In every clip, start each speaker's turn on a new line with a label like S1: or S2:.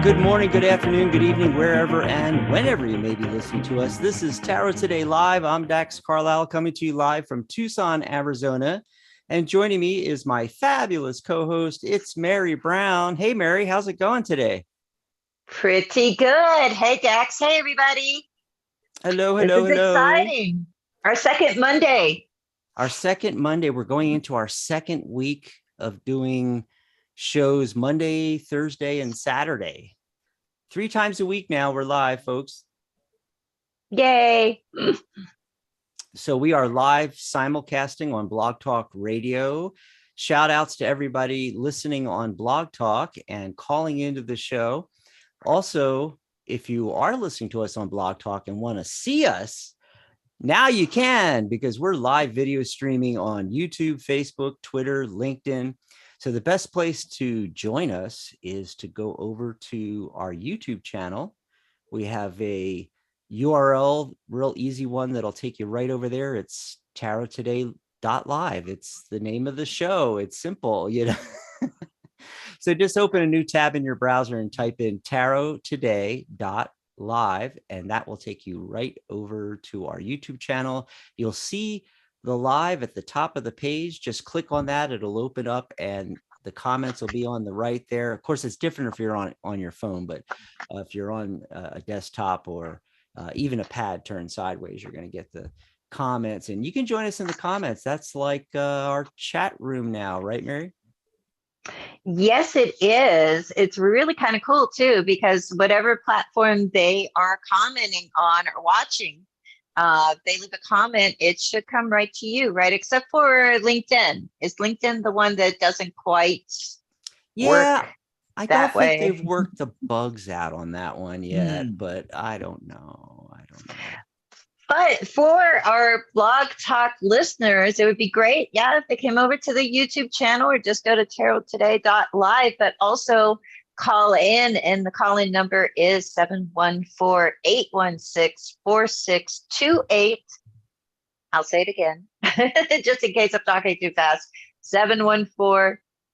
S1: good morning, good afternoon, good evening, wherever and whenever you may be listening to us. This is Tarot Today Live. I'm Dax Carlisle, coming to you live from Tucson, Arizona. And joining me is my fabulous co-host, it's Mary Brown. Hey, Mary, how's it going today?
S2: Pretty good. Hey, Dax. Hey, everybody.
S1: Hello,
S2: This
S1: hello,
S2: is
S1: hello.
S2: exciting. Our second Monday.
S1: Our second Monday, we're going into our second week of doing shows Monday, Thursday, and Saturday. 3 times a week now, we're live, folks.
S2: Yay.
S1: So we are live simulcasting on Blog Talk Radio. Shout outs to everybody listening on Blog Talk and calling into the show. Also, if you are listening to us on Blog Talk and want to see us, now you can, because we're live video streaming on YouTube, Facebook, Twitter, LinkedIn. So the best place to join us is to go over to our YouTube channel. We have a URL, real easy one that'll take you right over there. It's tarottoday.live. It's the name of the show. It's simple, you know. So just open a new tab in your browser and type in tarottoday.live, and that will take you right over to our YouTube channel. You'll see the live at the top of the page. Just click on that. It'll open up and the comments will be on the right there. Of course, it's different if you're on your phone, but if you're on a desktop or even a pad turned sideways, you're going to get the comments, and you can join us in the comments. That's like our chat room now, right, Mary?
S2: Yes, it is. It's really kind of cool, too, because whatever platform they are commenting on or watching, they leave a comment, it should come right to you, right? Except for LinkedIn. Is LinkedIn the one that doesn't quite work
S1: I don't
S2: that
S1: think
S2: way?
S1: they've worked the bugs out on that one yet, but I don't know.
S2: But for our Blog Talk listeners, it would be great, yeah, if they came over to the YouTube channel or just go to tarottoday.live, but also call in, and the call-in number is 714-816-4628. I'll say it again, just in case I'm talking too fast.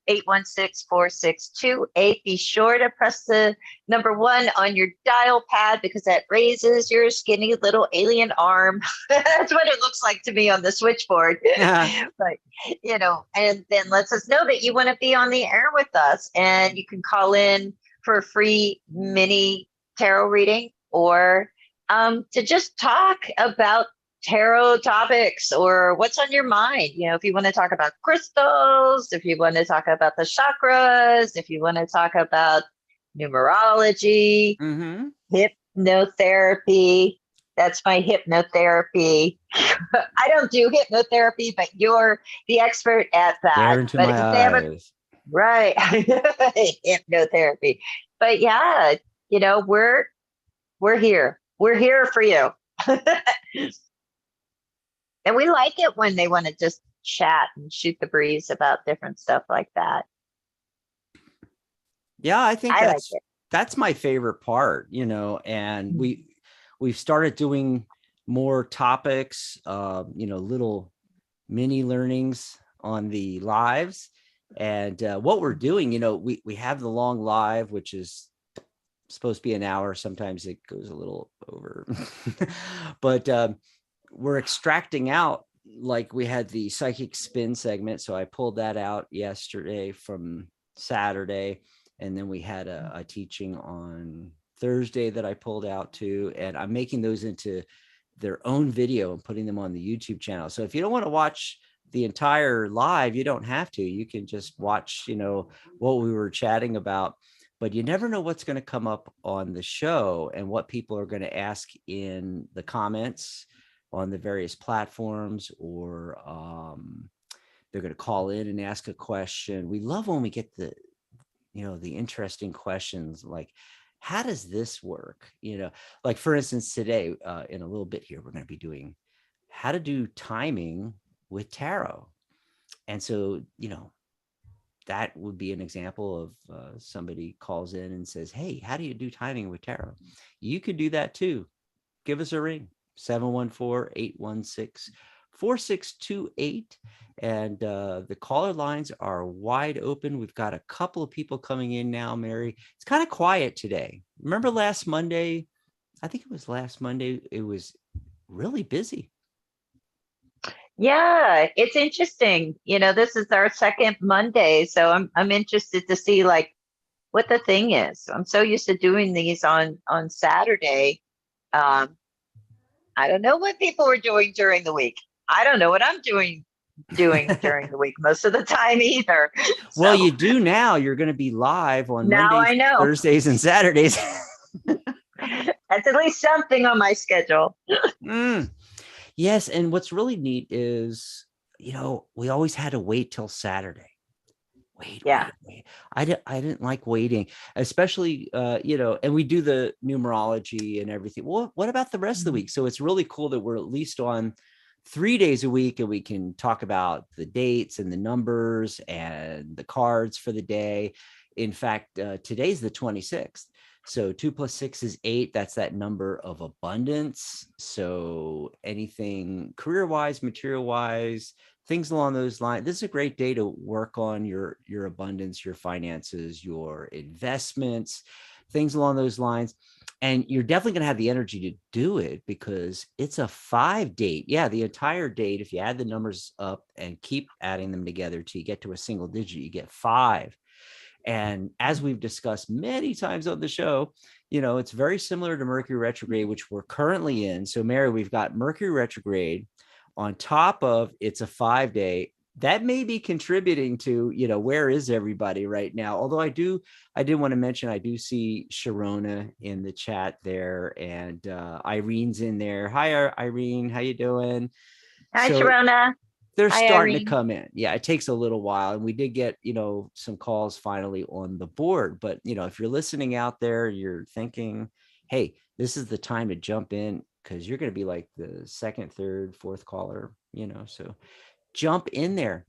S2: 714-816-4628. Be sure to press the number 1 on your dial pad, because that raises your skinny little alien arm. That's what it looks like to me on the switchboard. But, you know, and then lets us know that you want to be on the air with us, and you can call in for a free mini tarot reading, or to just talk about tarot topics or what's on your mind. You know, if you want to talk about crystals, if you want to talk about the chakras, if you want to talk about numerology, hypnotherapy. That's my hypnotherapy. I don't do hypnotherapy, but you're the expert at that.
S1: Stare into
S2: But
S1: my
S2: if they have
S1: eyes.
S2: right, hypnotherapy. But yeah, you know, we're here. We're here for you. And we like it when they want to just chat and shoot the breeze about different stuff like that.
S1: Yeah, I think
S2: I like it.
S1: that's my favorite part, you know, and we've started doing more topics, you know, little mini learnings on the lives. And what we're doing, you know, we have the long live, which is supposed to be an hour. Sometimes it goes a little over, but we're extracting out, like we had the psychic spin segment. So I pulled that out yesterday from Saturday. And then we had a teaching on Thursday that I pulled out too. And I'm making those into their own video and putting them on the YouTube channel. So if you don't want to watch the entire live, you don't have to. You can just watch, you know, what we were chatting about. But you never know what's going to come up on the show and what people are going to ask in the comments on the various platforms, or they're going to call in and ask a question. We love when we get the, you know, the interesting questions like, how does this work? You know, like for instance, today, in a little bit here, we're going to be doing how to do timing with tarot. And so, you know, that would be an example of somebody calls in and says, hey, how do you do timing with tarot? You could do that too. Give us a ring, 714-816 4628. And the caller lines are wide open. We've got a couple of people coming in now, Mary. It's kind of quiet today. Remember last Monday? I think it was last Monday. It was really busy.
S2: Yeah, it's interesting. This is our second Monday, so I'm interested to see like what the thing is. I'm so used to doing these on Saturday. Um, I don't know what people are doing during the week. I don't know what I'm doing during the week most of the time either.
S1: Well,
S2: So
S1: you do now. You're going to be live on
S2: now
S1: Mondays,
S2: I know.
S1: Thursdays, and Saturdays.
S2: That's at least something on my schedule.
S1: Yes. And what's really neat is, we always had to wait till Saturday. Wait. I didn't like waiting, especially, and we do the numerology and everything. Well, what about the rest of the week? So it's really cool that we're at least on 3 days a week, and we can talk about the dates and the numbers and the cards for the day. In fact, today's the 26th. So 2 + 6 is 8. That's that number of abundance. So anything career-wise, material-wise, things along those lines. This is a great day to work on your abundance, your finances, your investments, things along those lines. And you're definitely going to have the energy to do it because it's a 5 date. Yeah, the entire date. If you add the numbers up and keep adding them together till you get to a single digit, you get 5. And as we've discussed many times on the show, it's very similar to Mercury retrograde, which we're currently in. So, Mary, we've got Mercury retrograde on top of it's a 5-day. That may be contributing to, where is everybody right now? Although I did want to mention, I do see Sharona in the chat there, and Irene's in there. Hi, Irene. How you doing?
S2: Hi,
S1: So,
S2: Sharona.
S1: they're
S2: Hi,
S1: starting
S2: Irene.
S1: to come in. Yeah, it takes a little while. And we did get, some calls finally on the board. But, if you're listening out there, you're thinking, hey, this is the time to jump in because you're going to be like the second, third, fourth caller, so jump in there.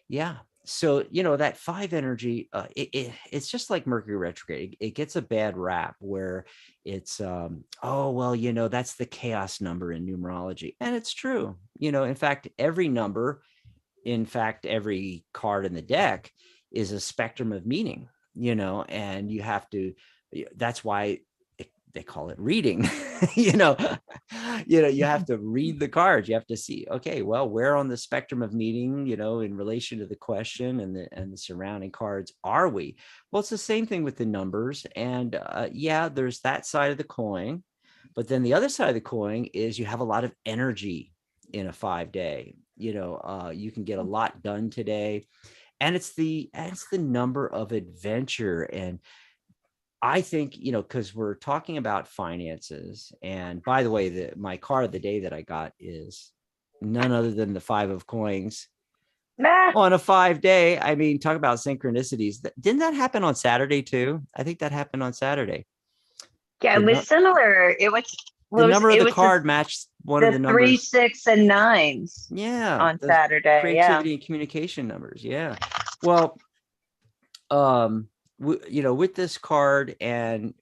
S1: Yeah. So, that 5 energy, it's just like Mercury retrograde. It gets a bad rap where it's, oh, well, that's the chaos number in numerology. And it's true. In fact, every card in the deck is a spectrum of meaning, and you have to, that's why they call it reading. You have to read the cards. You have to see, okay, well, where on the spectrum of meaning, in relation to the question and the surrounding cards are we? Well, it's the same thing with the numbers. And yeah, there's that side of the coin, but then the other side of the coin is you have a lot of energy in a 5-day. You can get a lot done today, and it's the number of adventure. And I think, because we're talking about finances, and by the way, my card of the day that I got is none other than the 5 of coins on a 5-day. I mean, talk about synchronicities. Didn't that happen on Saturday too? I think that happened on Saturday.
S2: Yeah, it was similar.
S1: The number of the card matched one of the numbers.
S2: 3, 6, and 9s.
S1: Yeah.
S2: On Saturday.
S1: Creativity and communication numbers. Yeah. Well, with this card and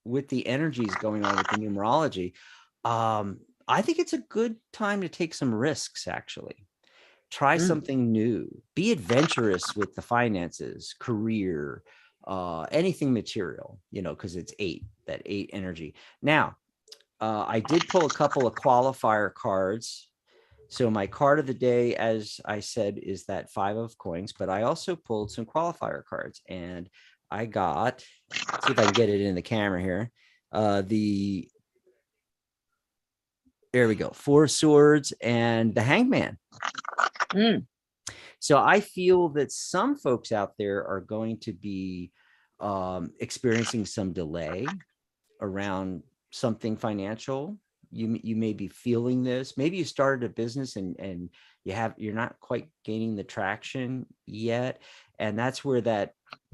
S1: with the energies going on with the numerology, I think it's a good time to take some risks, actually. Try something new, be adventurous with the finances, career, anything material, because it's 8, that 8 energy. Now, I did pull a couple of qualifier cards. So my card of the day, as I said, is that 5 of coins, but I also pulled some qualifier cards, and I got, see if I can get it in the camera here. There we go. 4 swords and the hangman. So I feel that some folks out there are going to be experiencing some delay around something financial. You may be feeling this. Maybe you started a business and you're not quite gaining the traction yet. And that's where that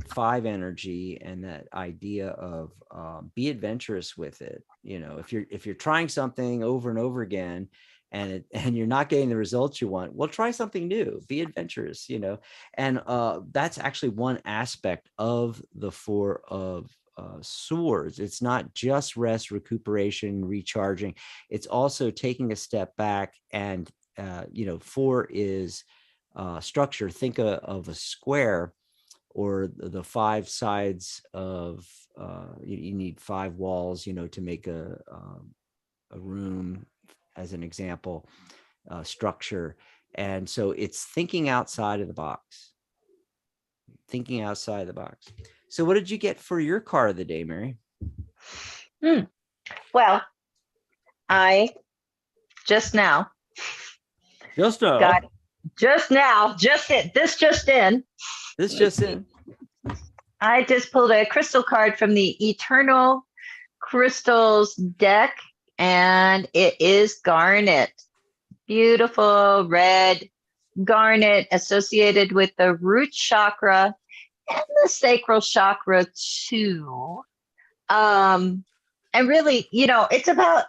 S1: 5 energy and that idea of be adventurous with it. If you're trying something over and over again and you're not getting the results you want, well, try something new, be adventurous, and that's actually one aspect of the 4 of swords. It's not just rest, recuperation, recharging. It's also taking a step back and 4 is structure. Think of a square, or the 5 sides of you need 5 walls, to make a room, as an example, structure. And so it's thinking outside of the box, thinking outside the box. So what did you get for your card of the day, Mary?
S2: Well, I just now got this just in. I just pulled a crystal card from the Eternal Crystals deck, and it is garnet. Beautiful red garnet associated with the root chakra and the sacral chakra too. And really, it's about,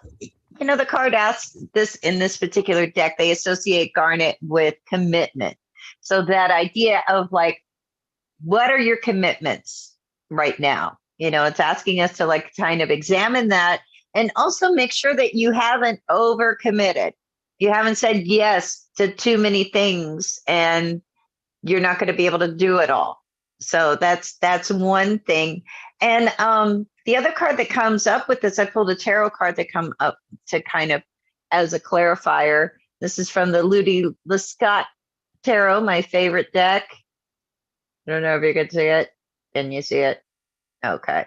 S2: the card asks this in this particular deck, they associate garnet with commitment. So that idea of like, what are your commitments right now? It's asking us to like kind of examine that, and also make sure that you haven't overcommitted. You haven't said yes to too many things, and you're not going to be able to do it all. So that's one thing. And the other card that comes up with this, I pulled a tarot card that come up to kind of as a clarifier. This is from the Ludi Lescott Tarot, my favorite deck. I don't know if you can see it. Can you see it? Okay.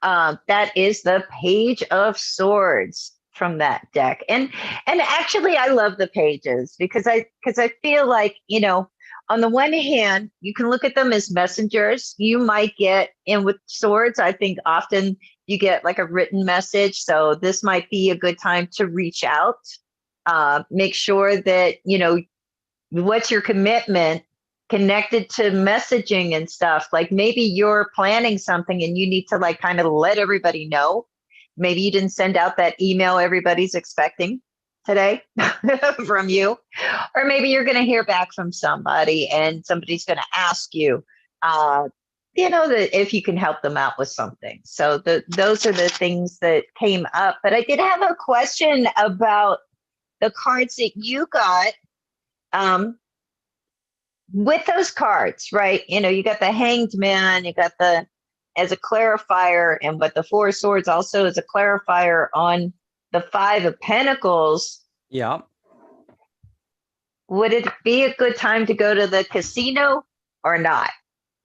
S2: That is the Page of Swords from that deck. And actually I love the pages because I feel like, on the one hand, you can look at them as messengers. You might get in with swords. I think often you get like a written message. So this might be a good time to reach out. Make sure that, what's your commitment connected to messaging and stuff. Like maybe you're planning something and you need to like kind of let everybody know. Maybe you didn't send out that email everybody's expecting today from you, or maybe you're going to hear back from somebody and somebody's going to ask you, that if you can help them out with something. So those are the things that came up. But I did have a question about the cards that you got. With those cards, right? You got the Hanged Man, you got as a clarifier, and but the 4 of Swords also as a clarifier on the 5 of Pentacles.
S1: Yeah.
S2: Would it be a good time to go to the casino or not?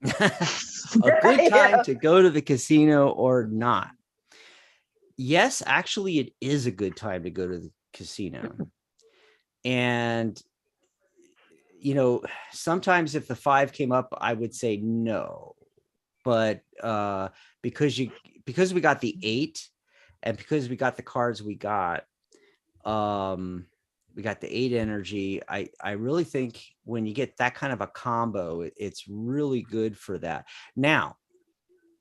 S1: A good time to go to the casino or not? Yes, actually, it is a good time to go to the casino. And sometimes if the 5 came up, I would say no, but because we got the 8, and because we got the cards we got the 8 energy, I really think when you get that kind of a combo, it's really good for that. Now,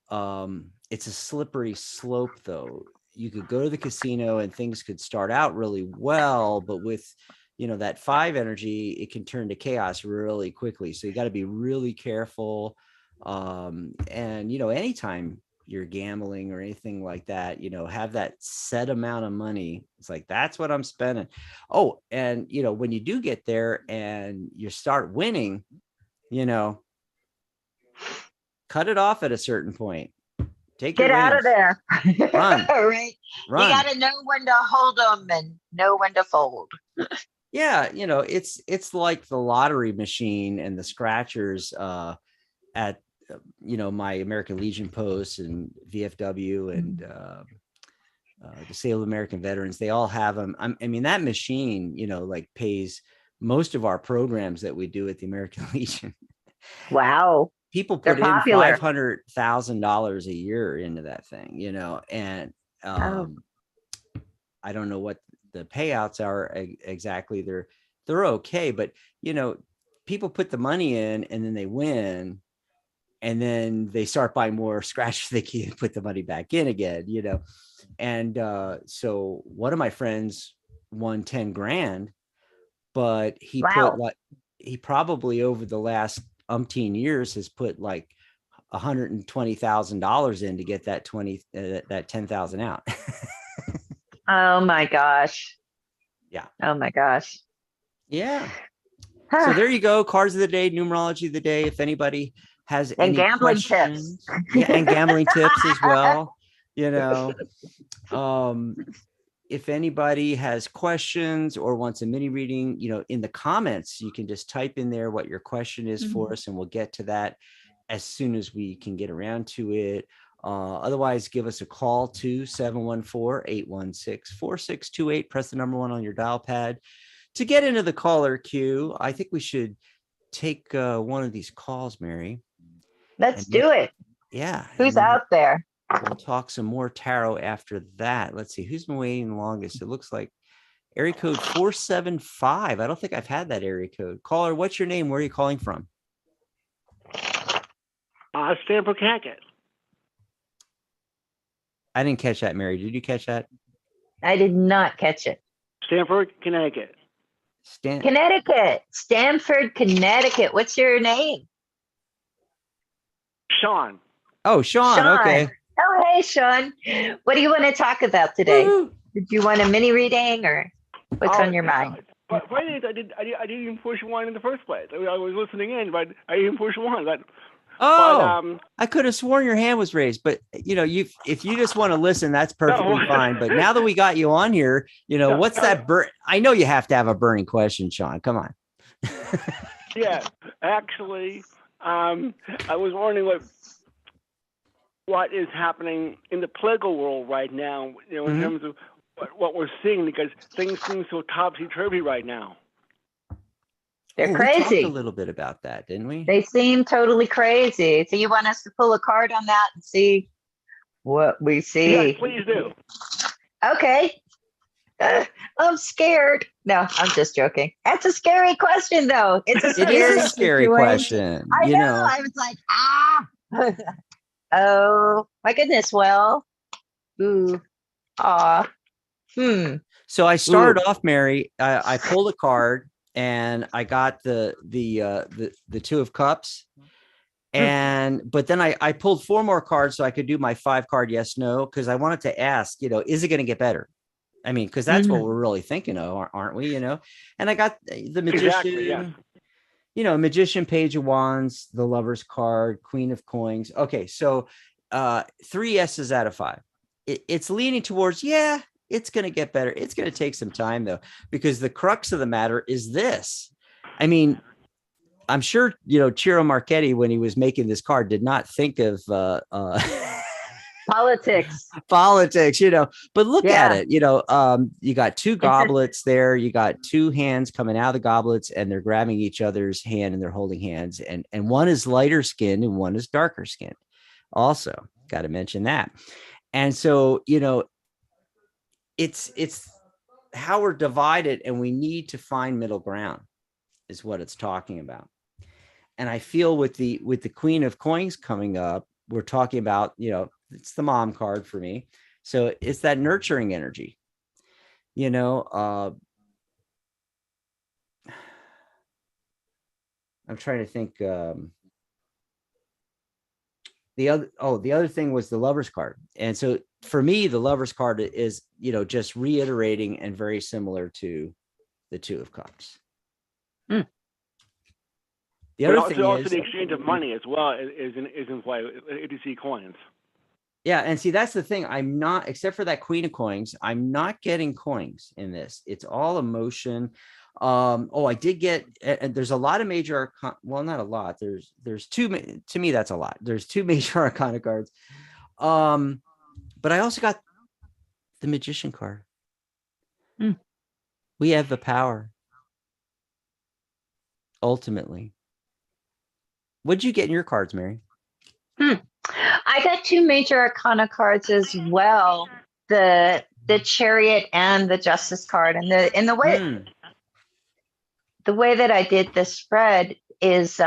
S1: it's a slippery slope though. You could go to the casino and things could start out really well, but with that 5 energy, it can turn to chaos really quickly. So you got to be really careful. And, anytime you're gambling or anything like that, have that set amount of money. It's like, that's what I'm spending. Oh, and, when you do get there and you start winning, cut it off at a certain point.
S2: Get out of there.
S1: Run.
S2: Right.
S1: Run.
S2: You got to know when to hold them and know when to fold.
S1: Yeah, it's like the lottery machine and the scratchers at my American Legion posts and VFW and the Sale of American Veterans. They all have them. I mean, that machine, like pays most of our programs that we do at the American Legion.
S2: Wow.
S1: People put in $500,000 a year into that thing, and I don't know what the payouts are exactly. They're okay, but people put the money in and then they win, and then they start buying more scratches. They can't put the money back in again, and so one of my friends won 10 grand, but he he probably over the last umpteen years has put like $120,000 in to get that 10,000 out.
S2: Oh my gosh.
S1: Yeah.
S2: Oh my gosh.
S1: Yeah. So there you go. Cards of the day, numerology of the day. If anybody has
S2: And
S1: any
S2: gambling tips.
S1: questions, yeah, and gambling tips as well. You know, if anybody has questions or wants a mini reading, in the comments, you can just type in there what your question is for us, and we'll get to that as soon as we can get around to it. Otherwise, give us a call to 714-816-4628. Press the number 1 on your dial pad to get into the caller queue. I think we should take one of these calls, Mary.
S2: Let's do it.
S1: Yeah.
S2: Who's out there?
S1: We'll talk some more tarot after that. Let's see who's been waiting the longest. It looks like area code 475. I don't think I've had that area code. Caller, what's your name? Where are you calling from?
S3: Stanford, Connecticut.
S1: I didn't catch that, Mary. Did you catch that?
S2: I did not catch it.
S3: Stanford, Connecticut.
S2: Connecticut. Stamford, Connecticut. What's your name?
S3: Sean.
S1: Oh, Sean. Okay.
S2: Oh, hey, Sean. What do you want to talk about today?
S1: Woo-hoo.
S2: Did you want a mini reading or what's on your mind?
S3: But I didn't even push one in the first place. I was listening in, but I didn't push one.
S1: I could have sworn your hand was raised, but if you just want to listen, that's perfectly fine. But now that we got you on here, what's that? I know you have to have a burning question, Sean. Come on.
S3: Yeah, actually, I was wondering what is happening in the political world right now, in terms of what we're seeing, because things seem so topsy-turvy right now.
S2: They're crazy.
S1: We talked a little bit about that, didn't we?
S2: They seem totally crazy. So you want us to pull a card on that and see what we see?
S3: Yes, please do.
S2: Okay. I'm scared. No, I'm just joking. That's a scary question, though. It's a
S1: scary question.
S2: I know. I was like, oh my goodness. Well,
S1: So I started off, Mary. I pulled a card and I got the 2 of cups. But then I pulled 4 more cards so I could do my 5 card yes, no, because I wanted to ask, is it going to get better? I mean, because that's what we're really thinking of, aren't we? And I got the magician,
S3: exactly, yes.
S1: Magician, Page of Wands, the Lover's card, Queen of Coins. Okay, so 3 yeses out of 5. It's leaning towards, it's going to get better. It's going to take some time, though, because the crux of the matter is this. I mean, I'm sure, Ciro Marchetti, when he was making this card, did not think of
S2: politics,
S1: but look at it. You got 2 goblets there. You got 2 hands coming out of the goblets, and they're grabbing each other's hand and they're holding hands. And one is lighter skinned and one is darker skinned. Also, got to mention that. And so, it's how we're divided, and we need to find middle ground is what it's talking about. And I feel with the Queen of Coins coming up, we're talking about, it's the mom card for me. So it's that nurturing energy, I'm trying to think. The other thing was the Lover's card. And so for me, the Lover's card is, just reiterating and very similar to the 2 of Cups. The other thing
S3: also
S1: is
S3: the exchange of money as well is in play. ATC coins.
S1: Yeah, and see, that's the thing. I'm not, except for that Queen of Coins, I'm not getting coins in this. It's all emotion. I did get, and there's a lot of major, well, not a lot. There's 2, to me, that's a lot. There's 2 major arcana cards. But I also got the Magician card. We have the power. Ultimately. What'd you get in your cards, Mary?
S2: I got 2 major arcana cards as well. The Chariot and the Justice card. And the way that I did the spread is,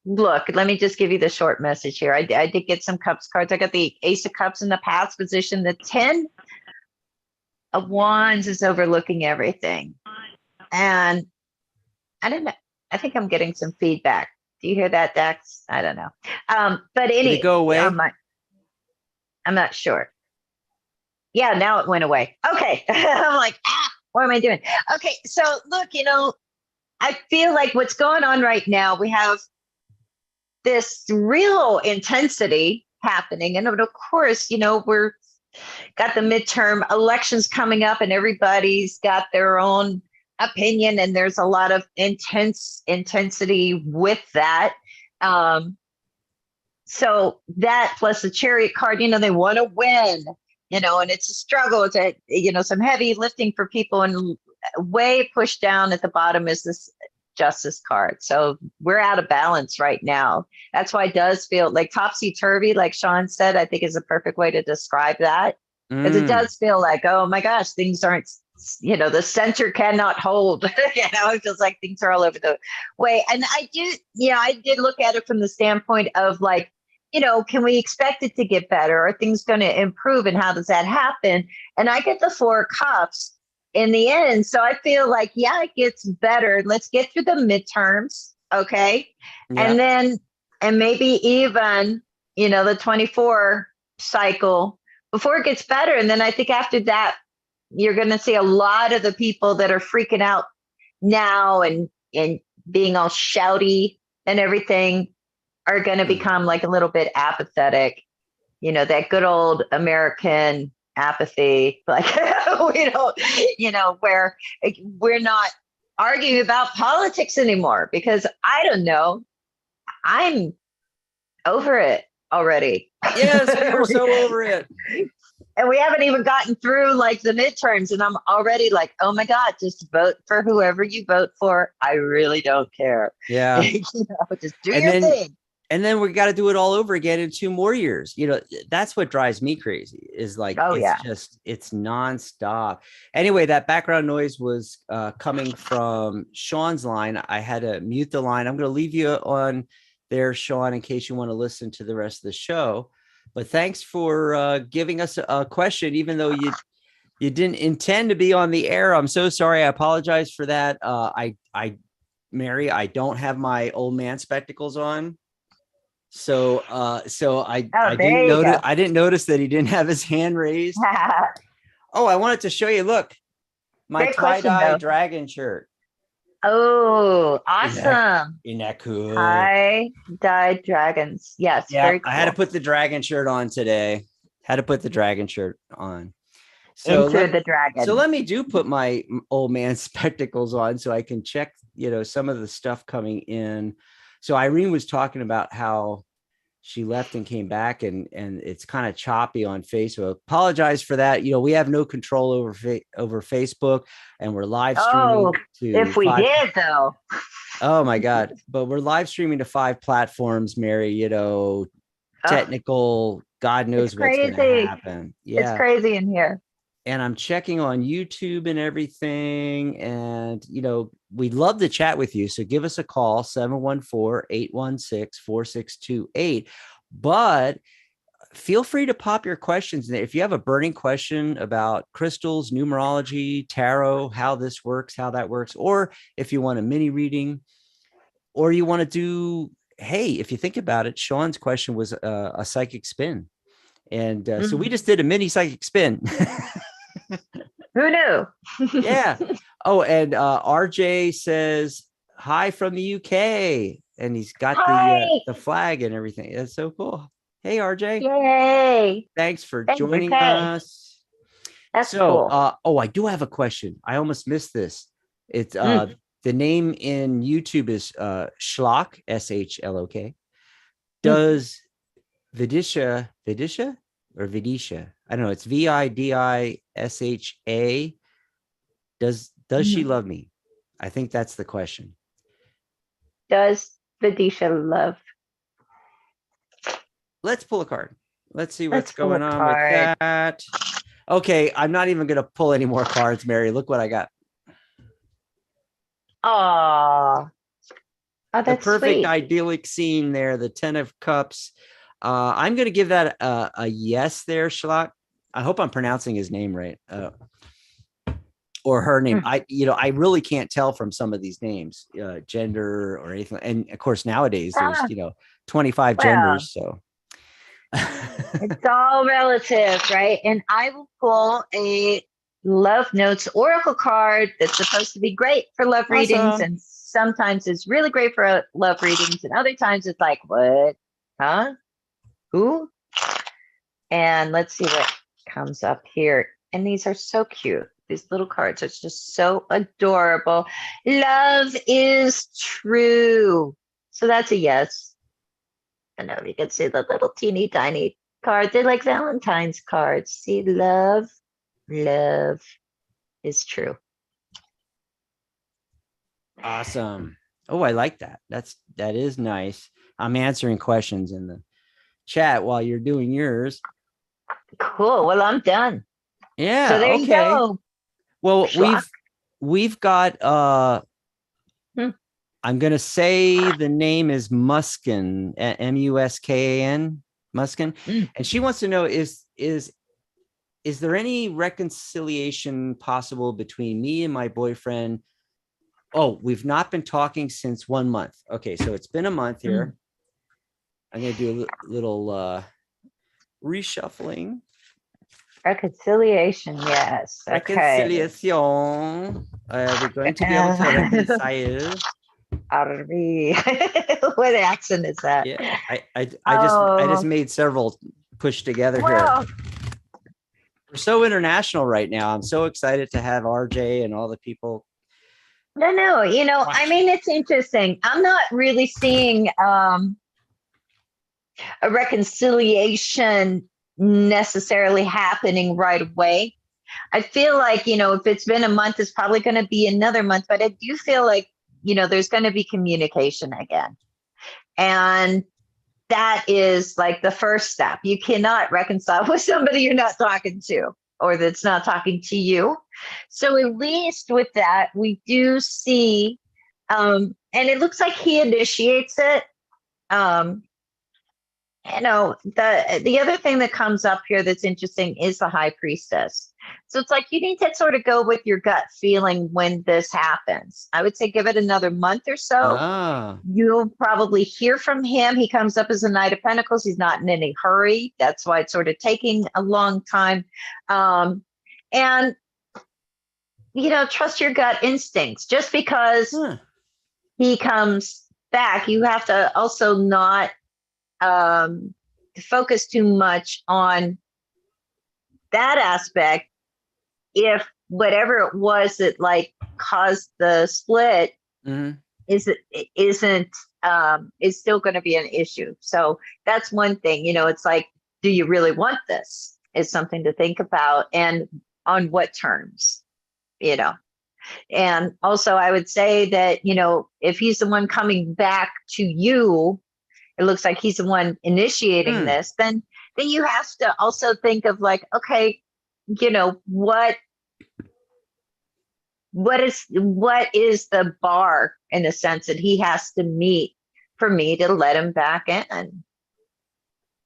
S2: look, let me just give you the short message here. I did get some Cups cards. I got the Ace of Cups in the past position. The 10 of Wands is overlooking everything. And I don't know. I think I'm getting some feedback. Do you hear that, Dax? I don't know. But anyway,
S1: did it go away?
S2: I'm not sure. Yeah, now it went away. Okay. I'm like, What am I doing? Okay, so look, I feel like what's going on right now, we have this real intensity happening. And of course, we're got the midterm elections coming up and everybody's got their own opinion. And there's a lot of intensity with that. So that plus the chariot card, they want to win, and it's a struggle. It's some heavy lifting for people, and way pushed down at the bottom is this justice card. So we're out of balance right now. That's why it does feel like topsy-turvy, like Sean said, I think is a perfect way to describe that. Because it does feel like, oh my gosh, things aren't, the center cannot hold. It feels like things are all over the way. And I did look at it from the standpoint of like, can we expect it to get better? Are things going to improve? And how does that happen? And I get the 4 cups in the end. So I feel like, yeah, it gets better. Let's get through the midterms. Okay. Yeah. And maybe even, the 24 cycle before it gets better. And then I think after that, you're going to see a lot of the people that are freaking out now and being all shouty and everything are going to become like a little bit apathetic, that good old American apathy, like we don't, where we're not arguing about politics anymore because I don't know, I'm over it already.
S1: Yes, we are so over it.
S2: And we haven't even gotten through like the midterms, and I'm already like, oh my God, just vote for whoever you vote for. I really don't care.
S1: Yeah.
S2: Just do your thing.
S1: And then we got to do it all over again in 2 more years. That's what drives me crazy is like, it's nonstop. Anyway, that background noise was coming from Sean's line. I had to mute the line. I'm going to leave you on there, Sean, in case you want to listen to the rest of the show. But thanks for giving us a question, even though you didn't intend to be on the air. I'm so sorry. I apologize for that. Mary, I don't have my old man spectacles on. So I didn't notice that he didn't have his hand raised. Oh, I wanted to show you. Look, my tie-dye dragon shirt.
S2: Oh, awesome.
S1: Isn't that cool?
S2: Tie-dye dragons. Yes.
S1: Yeah,
S2: very cool.
S1: I had to put the dragon shirt on today. So
S2: Into the dragon.
S1: So let me put my old man spectacles on so I can check, some of the stuff coming in. So Irene was talking about how she left and came back and it's kind of choppy on Facebook. Apologize for that. We have no control over Facebook, and we're live streaming
S2: if we did though.
S1: Oh my God. But we're live streaming to 5 platforms, Mary, technical, God knows what's going to happen. Yeah.
S2: It's crazy in here.
S1: And I'm checking on YouTube and everything. And, we'd love to chat with you. So give us a call, 714-816-4628. But feel free to pop your questions in there. If you have a burning question about crystals, numerology, tarot, how this works, how that works, or if you want a mini reading, or you want to do, hey, if you think about it, Sean's question was a psychic spin. And so we just did a mini psychic spin.
S2: Who knew?
S1: Yeah. Oh, and RJ says hi from the UK, and he's got the flag and everything. That's so cool. Hey, RJ.
S2: Yay.
S1: Thanks for joining us.
S2: That's cool.
S1: I do have a question. I almost missed this. It's the name in YouTube is Shlok, SHLOK. Does Vidisha or Vidisha? I don't know. It's VIDISHA. Does she love me? I think that's the question.
S2: Does Vidisha love?
S1: Let's pull a card. Let's see what's going on with that. Okay, I'm not even going to pull any more cards, Mary. Look what I got.
S2: Oh, that's
S1: the perfect
S2: sweet.
S1: idyllic scene there. The 10 of Cups. I'm going to give that a yes there, Shlok. I hope I'm pronouncing his name right. Or her name. I really can't tell from some of these names, gender or anything. And of course, nowadays there's, 25 genders. So
S2: it's all relative, right? And I will pull a Love Notes Oracle card that's supposed to be great for love readings,
S1: Awesome.
S2: and sometimes it's really great for love readings, and other times it's like, what? Huh? Who? And let's see what comes up here. And these are so cute. These little cards are just so adorable. Love is true. So that's a yes. I know you can see the little teeny tiny card. They're like Valentine's cards. See, love is true.
S1: Awesome. Oh, I like that. That is nice. I'm answering questions in the chat while you're doing yours.
S2: Cool. Well, I'm done.
S1: Yeah.
S2: So there you
S1: Okay.
S2: go.
S1: Well,
S2: Schlock.
S1: we've got I'm gonna say the name is Muskin, Muskan, Muskin, and she wants to know is there any reconciliation possible between me and my boyfriend? Oh, we've not been talking since 1 month. Okay, so it's been a month here. I'm gonna do a little reshuffling.
S2: Reconciliation, yes. Okay.
S1: Reconciliation. We're going to be able to reconcile.
S2: What accent is that?
S1: Yeah, I just made several push together here. We're so international right now. I'm so excited to have RJ and all the people.
S2: No, I mean, it's interesting. I'm not really seeing a reconciliation necessarily happening right away. I feel like, if it's been a month, it's probably going to be another month, but I do feel like, there's going to be communication again. And that is like the first step. You cannot reconcile with somebody you're not talking to or that's not talking to you. So at least with that, we do see, and it looks like he initiates it. The other thing that comes up here that's interesting is the High Priestess. So it's like you need to sort of go with your gut feeling when this happens. I would say give it another month or so. You'll probably hear from him. He comes up as a Knight of Pentacles. He's not in any hurry. That's why it's sort of taking a long time. And trust your gut instincts. Just because he comes back, you have to also not focus too much on that aspect. If whatever it was that like caused the split is still going to be an issue. So that's one thing. It's like, do you really want this? Is something to think about, and on what terms. And also I would say that if he's the one coming back to you, it looks like he's the one initiating this, then you have to also think of like, okay, what is the bar in the sense that he has to meet for me to let him back in?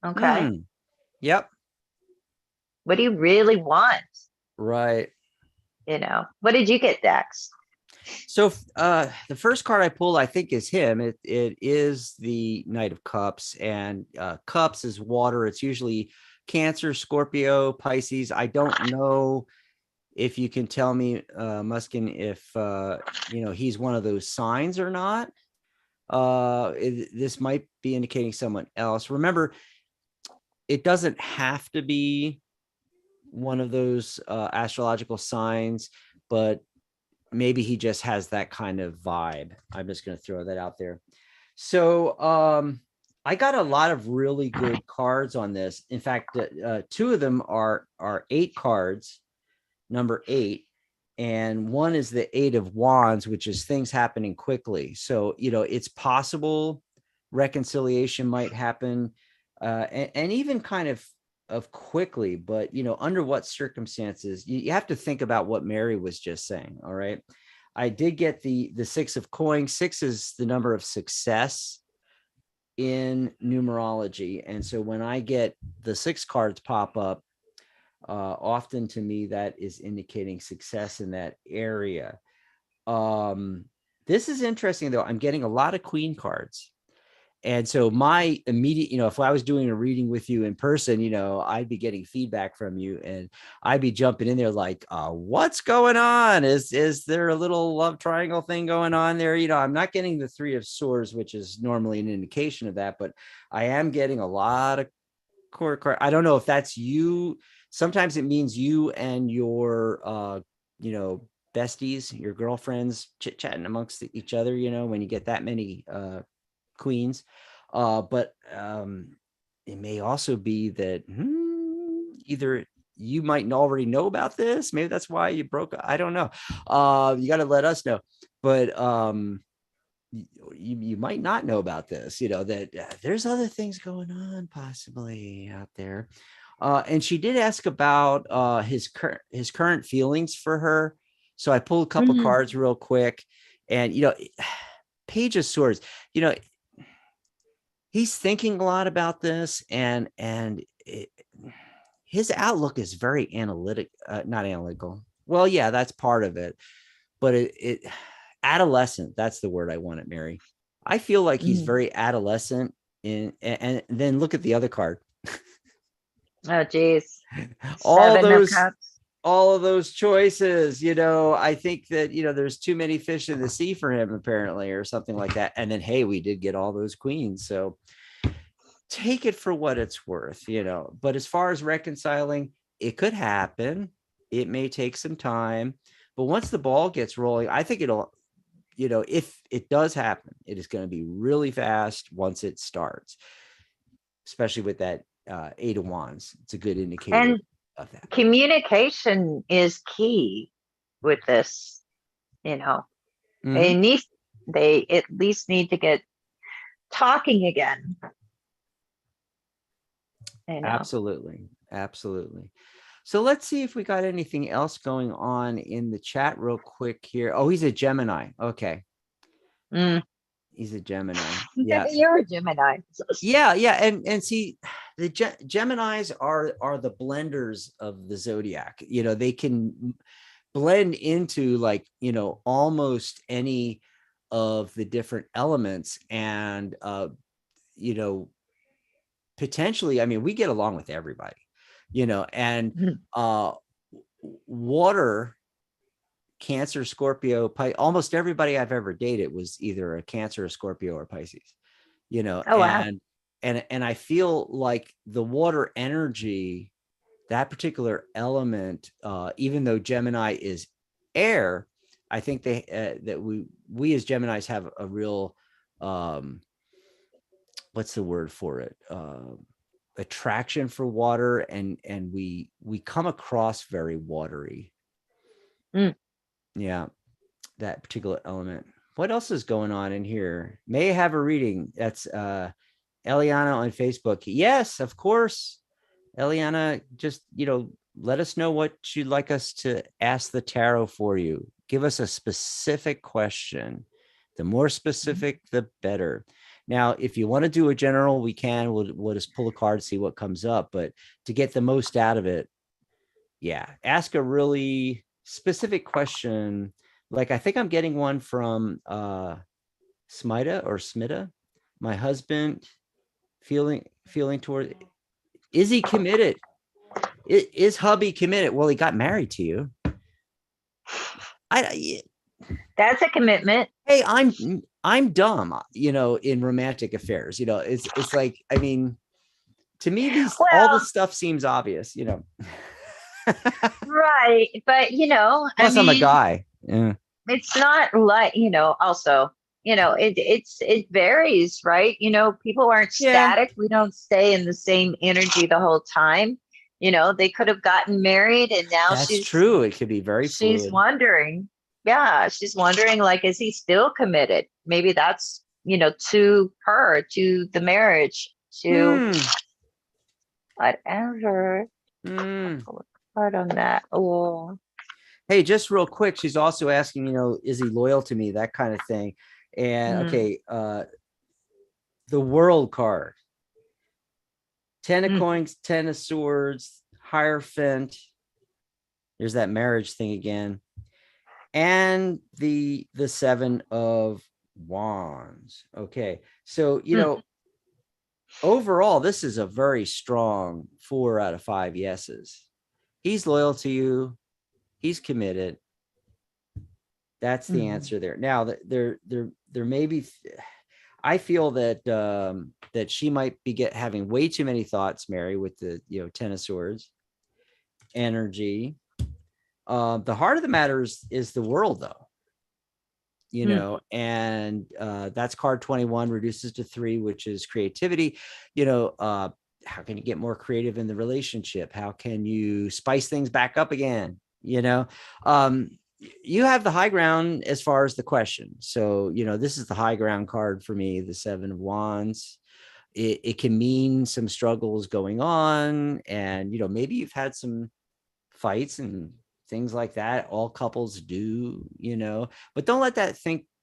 S2: Okay.
S1: Yep.
S2: What do you really want?
S1: Right.
S2: What did you get, Dex?
S1: So the first card I pulled, I think, is him. It is the Knight of Cups, and Cups is water. It's usually Cancer, Scorpio, Pisces. I don't know if you can tell me, Muskin, if he's one of those signs or not. This might be indicating someone else. Remember, it doesn't have to be one of those astrological signs, but maybe he just has that kind of vibe. I'm just going to throw that out there. So I got a lot of really good cards on this. In fact, two of them are 8 cards, number 8, and one is the 8 of Wands, which is things happening quickly. So, it's possible reconciliation might happen, and even kind of quickly, but under what circumstances. You have to think about what Mary was just saying. All right, I did get the 6 of coins. 6 is the number of success in numerology, and so when I get the 6 cards pop up, often to me that is indicating success in that area. This is interesting though. I'm getting a lot of Queen cards, And so my immediate, if I was doing a reading with you in person, I'd be getting feedback from you, and I'd be jumping in there like, what's going on? Is there a little love triangle thing going on there? I'm not getting the 3 of Swords, which is normally an indication of that, but I am getting a lot of court card. I don't know if that's you. Sometimes it means you and your, besties, your girlfriends chit-chatting amongst each other, when you get that many queens. But it may also be that either you might already know about this. Maybe that's why you broke. I don't know. You got to let us know. But you might not know about this, that there's other things going on possibly out there. And she did ask about his current feelings for her. So I pulled a couple cards real quick, and Page of Swords, he's thinking a lot about this, and his outlook is very not analytical. Well, yeah, that's part of it, but it adolescent, that's the word I wanted, Mary. I feel like he's very adolescent and then look at the other card.
S2: Oh, geez.
S1: all of those choices, I think that, there's too many fish in the sea for him, apparently, or something like that. And then, hey, we did get all those queens. So take it for what it's worth, but as far as reconciling, it could happen. It may take some time, but once the ball gets rolling, I think it'll, if it does happen, it is going to be really fast once it starts, especially with that 8 of Wands. It's a good indicator of that.
S2: Communication is key with this, they at least need to get talking again.
S1: Absolutely. So let's see if we got anything else going on in the chat real quick here. Oh, he's a Gemini. Okay. He's a Gemini. Yeah.
S2: You're a Gemini.
S1: Yeah. And see, the Geminis are the blenders of the zodiac. They can blend into almost any of the different elements, and potentially, I mean, we get along with everybody, and water, Cancer, Scorpio, almost everybody I've ever dated was either a Cancer, a Scorpio, or Pisces,
S2: Wow.
S1: And I feel like the water energy, that particular element, even though Gemini is air, I think that we as Geminis have a real, what's the word for it? Attraction for water, and we come across very watery. Yeah, that particular element. What else is going on in here? May have a reading. That's Eliana on Facebook. Yes, of course. Eliana, just let us know what you'd like us to ask the tarot for you. Give us a specific question. The more specific, the better. Now, if you want to do a general, we can. We'll just pull a card, see what comes up. But to get the most out of it, yeah, ask a really specific question. Like I think I'm getting one from Smita. My husband feeling toward. Is he committed? Is hubby committed? Well, he got married to you.
S2: That's a commitment.
S1: Hey, I'm dumb, in romantic affairs. It's like, I mean, to me, all this stuff seems obvious,
S2: Right. But,
S1: plus I'm a guy. Yeah.
S2: It's not like, also, it varies, right? People aren't static. We don't stay in the same energy the whole time. They could have gotten married, and now
S1: that's true. It could be very fluid.
S2: She's wondering. Yeah. She's wondering, like, is he still committed? Maybe that's, to her, to the marriage, to whatever. Hard on that. Oh.
S1: Hey, just real quick, she's also asking, is he loyal to me? That kind of thing. And okay, the World card. 10 of coins, 10 of swords, Hierophant. There's that marriage thing again. And the 7 of wands. Okay. So, overall, this is a very strong 4 out of 5 yeses. He's loyal to you. He's committed. That's the answer there. Now, there may be, I feel that that she might be having way too many thoughts, Mary, with the 10 of Swords energy. The heart of the matter is the world, though. And that's card 21, reduces to 3, which is creativity. How can you get more creative in the relationship? How can you spice things back up again? You have the high ground as far as the question. So, this is the high ground card for me, the 7 of Wands. It can mean some struggles going on, and maybe you've had some fights and things like that. All couples do, but don't let that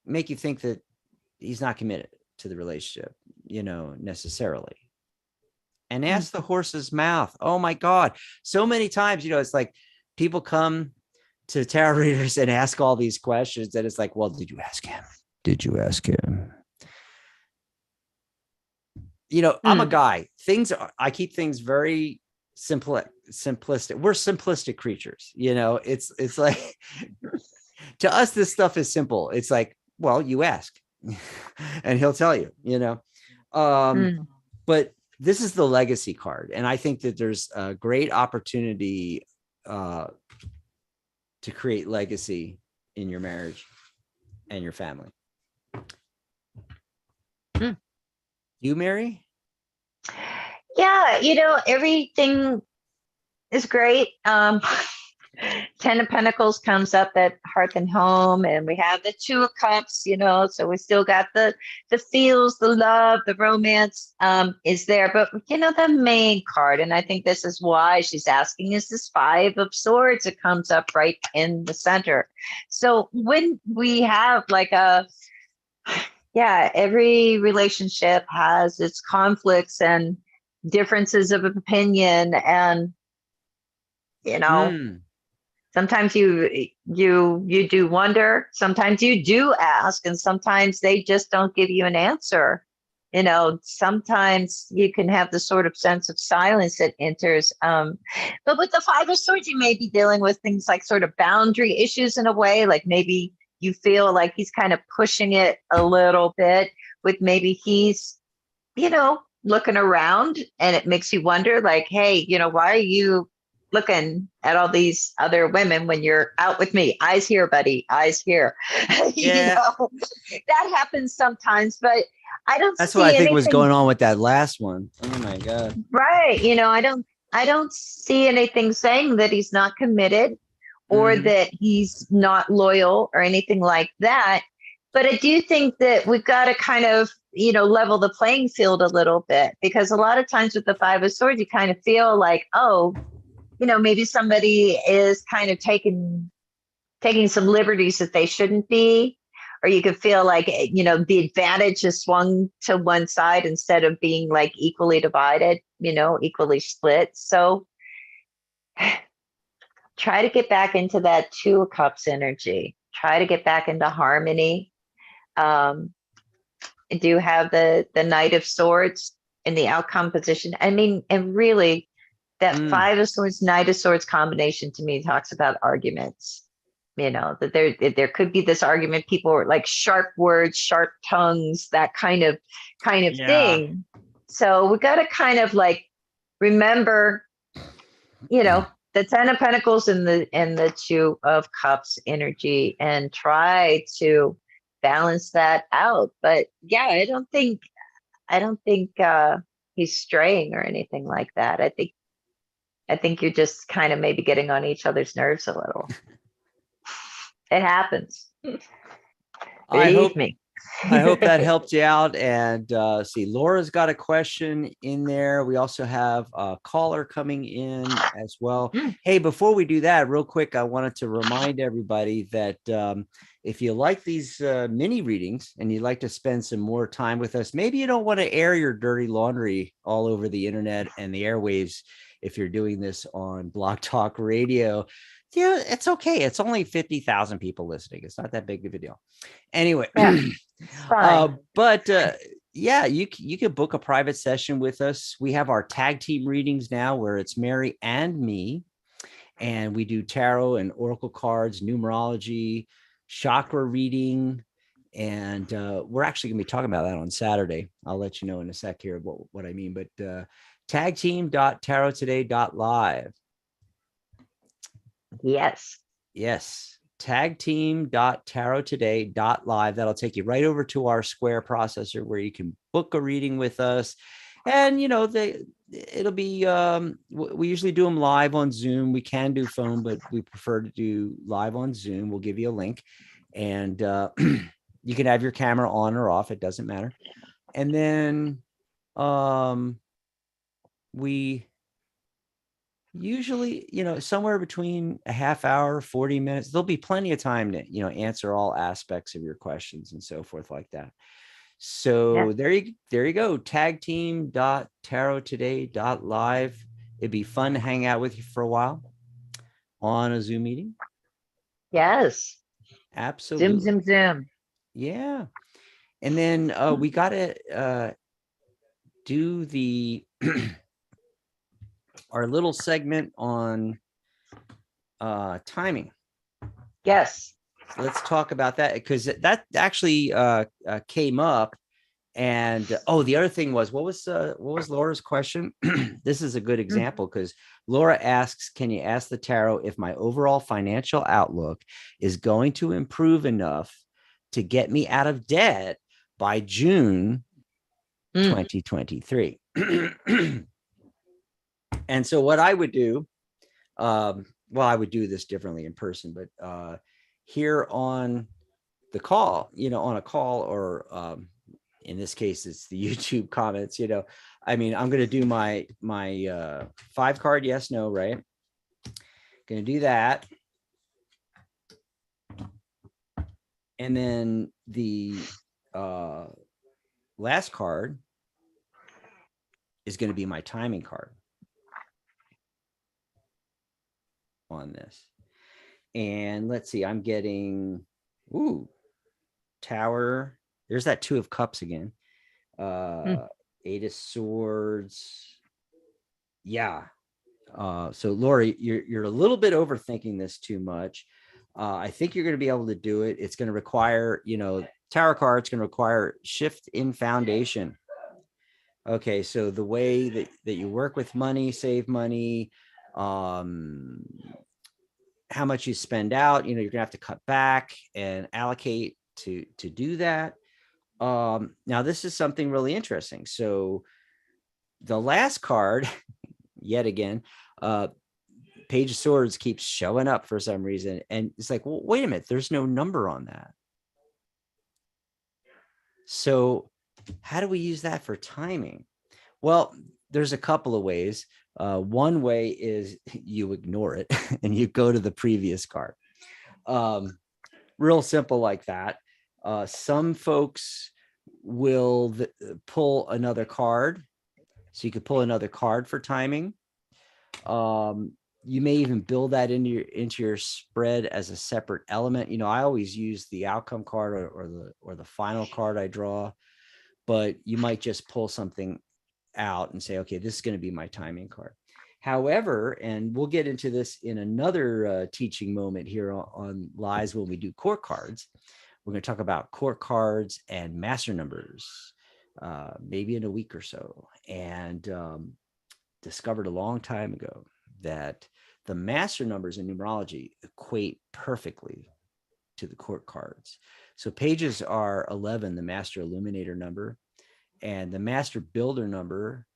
S1: make you think that he's not committed to the relationship, necessarily. And ask the horse's mouth. Oh my God. So many times, it's like people come to tarot readers and ask all these questions. And it's like, well, did you ask him? Did you ask him? I'm a guy. I keep things very simplistic. We're simplistic creatures. It's like, to us, this stuff is simple. It's like, well, you ask and he'll tell you, but this is the legacy card. And I think that there's a great opportunity to create legacy in your marriage and your family. You, Mary?
S2: Yeah, everything is great. 10 of Pentacles comes up at Hearth and Home, and we have the 2 of Cups, so we still got the feels, the love, the romance is there. But, the main card, and I think this is why she's asking, is this 5 of Swords. It comes up right in the center. So when we have every relationship has its conflicts and differences of opinion, and, sometimes you do wonder, sometimes you do ask, and sometimes they just don't give you an answer. Sometimes you can have the sort of sense of silence that enters. But with the 5 of Swords, you may be dealing with things like sort of boundary issues in a way, like maybe you feel like he's kind of pushing it a little bit, with maybe he's, looking around, and it makes you wonder, like, hey, why are you looking at all these other women when you're out with me? Eyes here, buddy, eyes here.
S1: Yeah.
S2: That happens sometimes, but I don't
S1: That's
S2: see
S1: what I think
S2: anything
S1: was going on with that last one. Oh my God.
S2: right. I don't see anything saying that he's not committed or that he's not loyal or anything like that. But I do think that we've got to kind of, level the playing field a little bit, because a lot of times with the 5 of Swords, you kind of feel like, oh, maybe somebody is kind of taking some liberties that they shouldn't be, or you could feel like, the advantage is swung to one side instead of being like equally divided, equally split. So try to get back into that 2 of Cups energy. Try to get back into harmony. I do have the Knight of Swords in the outcome position. I mean, and really, that 5 of Swords, Knight of Swords combination to me talks about arguments. That there could be this argument. People are like sharp words, sharp tongues, that kind of thing. So we got to kind of like remember, the 10 of Pentacles and the 2 of Cups energy, and try to balance that out. But yeah, I don't think he's straying or anything like that. I think you're just kind of maybe getting on each other's nerves a little. It happens. Believe me.
S1: I hope that helped you out. And see, Laura's got a question in there. We also have a caller coming in as well. Hey, before we do that, real quick, I wanted to remind everybody that if you like these mini readings and you'd like to spend some more time with us, maybe you don't want to air your dirty laundry all over the internet and the airwaves if you're doing this on Blog Talk Radio. Yeah, it's okay. It's only 50,000 people listening. It's not that big of a deal. Anyway,
S2: Yeah, but
S1: yeah, you could book a private session with us. We have our tag team readings now where it's Mary and me, and we do tarot and oracle cards, numerology, chakra reading, and we're actually going to be talking about that on Saturday. I'll let you know in a sec here what I mean, but tagteam.tarottoday.live.
S2: Yes.
S1: Yes, tagteam.tarottoday.live. That'll take you right over to our Square processor where you can book a reading with us. And, you know, it'll be, we usually do them live on Zoom. We can do phone, but we prefer to do live on Zoom. We'll give you a link, and you can have your camera on or off. It doesn't matter. And then we usually, you know, somewhere between a half hour, 40 minutes, there'll be plenty of time to, you know, answer all aspects of your questions and so forth like that. So there you go. Tagteam.tarottoday.live. It'd be fun to hang out with you for a while on a Zoom meeting.
S2: Yes.
S1: Absolutely.
S2: Zoom.
S1: Yeah. And then we got to do the our little segment on timing.
S2: Yes.
S1: Let's talk about that, because that actually came up. And the other thing was, what was Laura's question? This is a good example, because Laura asks, can you ask the tarot if my overall financial outlook is going to improve enough to get me out of debt by June 2023? And so what I would do, well, I would do this differently in person, but here on the call, you know, on a call, or in this case, it's the YouTube comments, you know, I mean, I'm going to do my 5-card yes, no, right? Going to do that. And then the last card is going to be my timing card on this. And let's see, I'm getting, Tower. There's that 2 of Cups again. 8 of Swords. Yeah. So Lori, you're a little bit overthinking this too much. I think you're going to be able to do it. It's going to require, you know, tarot card. It's going to require shift in foundation. Okay. So the way that you work with money, save money, how much you spend out, you know, you're gonna have to cut back and allocate to do that. Now this is something really interesting. So the last card, yet again, Page of Swords keeps showing up for some reason, and it's like, well, wait a minute, there's no number on that. So how do we use that for timing? Well, there's a couple of ways. One way is you ignore it and you go to the previous card. Real simple like that. Some folks will pull another card. So you could pull another card for timing. You may even build that into your spread as a separate element. You know, I always use the outcome card or the final card I draw, but you might just pull something out and say, okay, this is going to be my timing card. However, and we'll get into this in another teaching moment here on Lies when we do court cards. We're going to talk about court cards and master numbers, maybe in a week or so. And discovered a long time ago that the master numbers in numerology equate perfectly to the court cards. So pages are 11, the master illuminator number, and the master builder number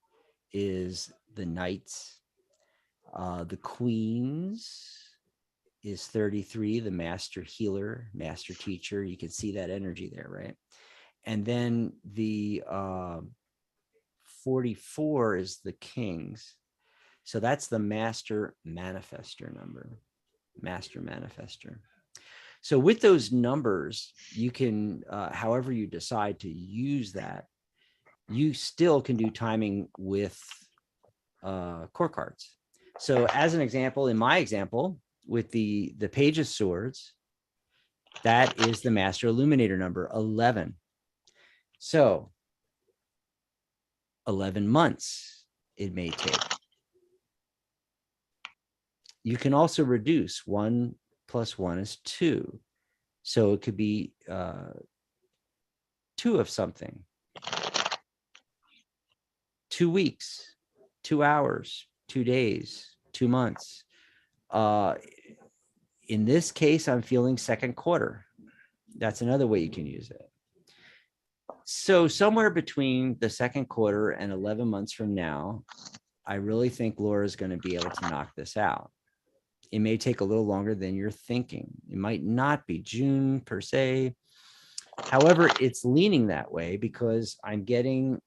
S1: is the knights. The queens is 33, the master healer, master teacher. You can see that energy there, right? And then the 44 is the kings. So that's the master manifester number, master manifester. So with those numbers, you can, however you decide to use that, you still can do timing with court cards. So as an example, in my example, with the Page of Swords, that is the master illuminator number 11. So 11 months it may take. You can also reduce 1 + 1 is 2. So it could be 2 of something. 2 weeks, 2 hours, 2 days, 2 months. In this case, I'm feeling second quarter. That's another way you can use it. So somewhere between the second quarter and 11 months from now, I really think Laura's going to be able to knock this out. It may take a little longer than you're thinking. It might not be June per se. However, it's leaning that way because I'm getting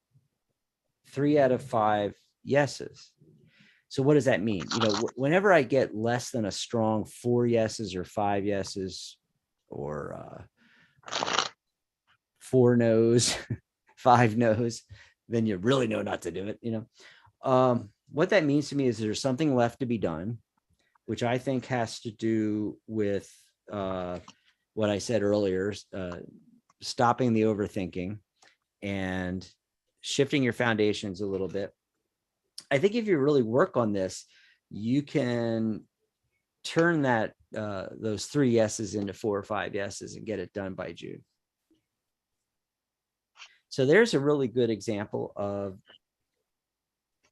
S1: 3 out of 5 yeses. So what does that mean? Whenever I get less than a strong 4 yeses or 5 yeses or 4 no's, 5 no's, then you really know not to do it. What that means to me is there's something left to be done, which I think has to do with what I said earlier, stopping the overthinking and shifting your foundations a little bit. I think if you really work on this, you can turn that those 3 yeses into 4 or 5 yeses and get it done by June. So there's a really good example of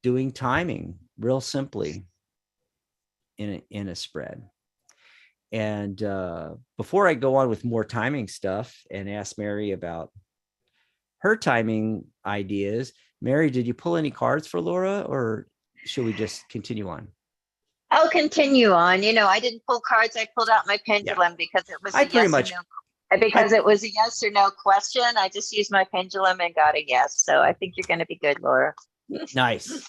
S1: doing timing real simply in a spread. And before I go on with more timing stuff and ask Mary about her timing ideas, Mary, did you pull any cards for Laura, or should we just continue on?
S2: I'll continue on. I didn't pull cards. I pulled out my pendulum because it was it was a yes or no question. I just used my pendulum and got a yes. So I think you're going to be good, Laura.
S1: Nice.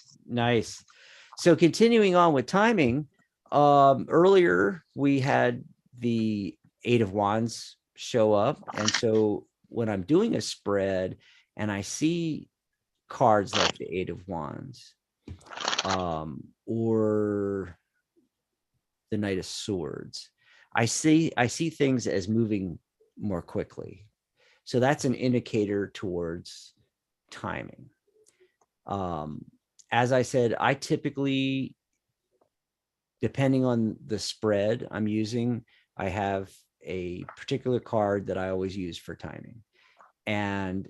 S1: So continuing on with timing, earlier we had the 8 of Wands show up. And so when I'm doing a spread and I see cards like the 8 of Wands or the Knight of Swords, I see things as moving more quickly. So that's an indicator towards timing. As I said, I typically, depending on the spread I'm using, I have a particular card that I always use for timing. And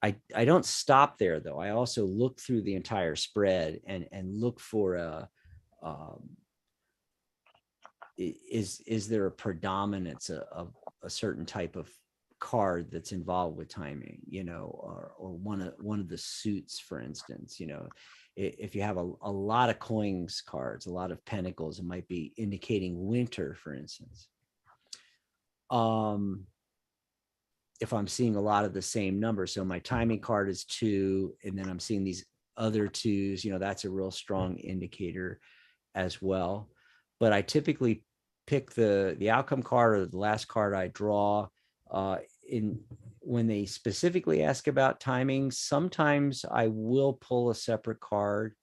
S1: I don't stop there, though. I also look through the entire spread and look for is there a predominance of a certain type of card that's involved with timing, or one of the suits, for instance. If you have a lot of coins cards, a lot of pentacles, it might be indicating winter, for instance. If I'm seeing a lot of the same number, so my timing card is 2, and then I'm seeing these other 2s, that's a real strong indicator as well. But I typically pick the outcome card or the last card I draw. When they specifically ask about timing, sometimes I will pull a separate card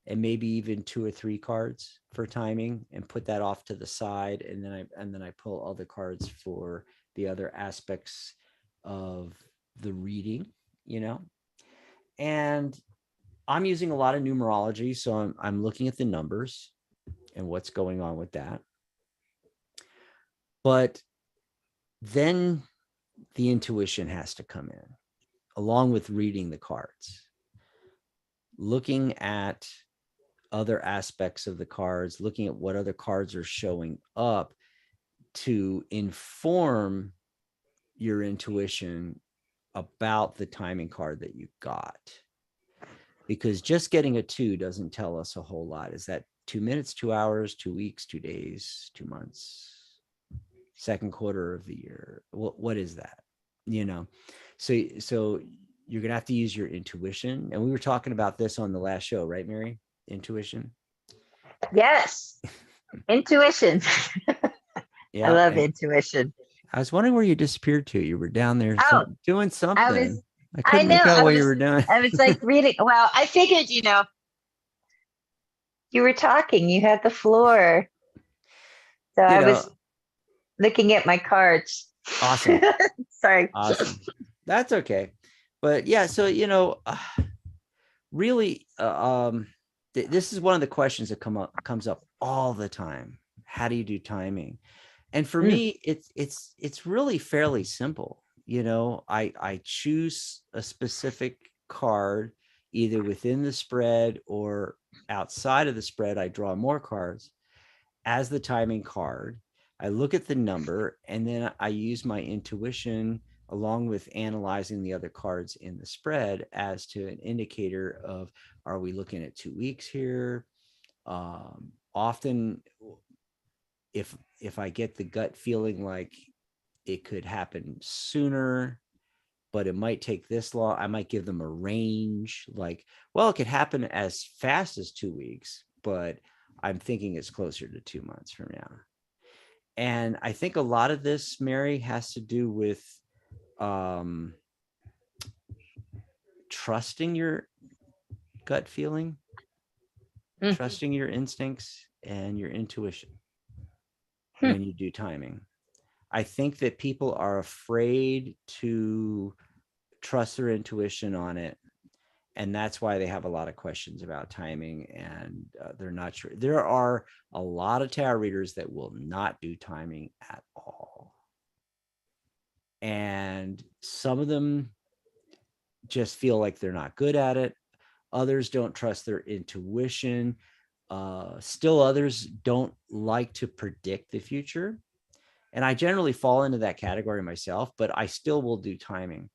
S1: and maybe even 2 or 3 cards for timing and put that off to the side. And then I pull other cards for the other aspects of the reading, and I'm using a lot of numerology. So I'm looking at the numbers and what's going on with that. But then the intuition has to come in along with reading the cards, looking at other aspects of the cards, looking at what other cards are showing up to inform your intuition about the timing card that you got. Because just getting a 2 doesn't tell us a whole lot. Is that 2 minutes, 2 hours, 2 weeks, 2 days, 2 months, second quarter of the year? What is that? So you're going to have to use your intuition. And we were talking about this on the last show, right, Mary? Intuition.
S2: Yes. Intuition. Yeah, I love intuition.
S1: I was wondering where you disappeared to. You were down there doing something. I couldn't make out what you were doing.
S2: I was like reading. Well, I figured, you were talking. You had the floor. So I was looking at my cards.
S1: Awesome.
S2: Sorry.
S1: Awesome. That's okay. But yeah, so, really, this is one of the questions that comes up all the time. How do you do timing? And for me, it's really fairly simple. I choose a specific card, either within the spread or outside of the spread. I draw more cards as the timing card. I look at the number, and then I use my intuition along with analyzing the other cards in the spread as to an indicator of, are we looking at 2 weeks here? Often if I get the gut feeling like it could happen sooner, but it might take this long, I might give them a range, like, well, it could happen as fast as 2 weeks, but I'm thinking it's closer to 2 months from now. And I think a lot of this, Mary, has to do with trusting your gut feeling, trusting your instincts and your intuition when you do timing. I think that people are afraid to trust their intuition on it. And that's why they have a lot of questions about timing, and they're not sure. There are a lot of tarot readers that will not do timing at all. And some of them just feel like they're not good at it. Others don't trust their intuition. Still others don't like to predict the future. And I generally fall into that category myself, but I still will do timing.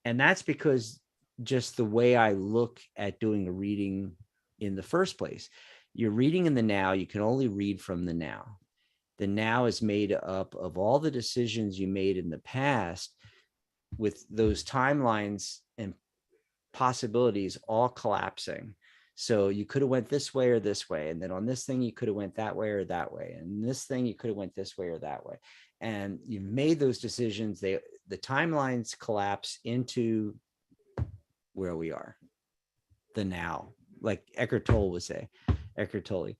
S1: And that's because just the way I look at doing a reading in the first place. You're reading in the now. You can only read from the now. The now is made up of all the decisions you made in the past, with those timelines and possibilities all collapsing. So you could have went this way or this way. And then on this thing, you could have went that way or that way. And this thing, you could have went this way or that way. And you made those decisions. The timelines collapse into where we are, the now, like Eckhart Tolle would say. Eckhart Tolle,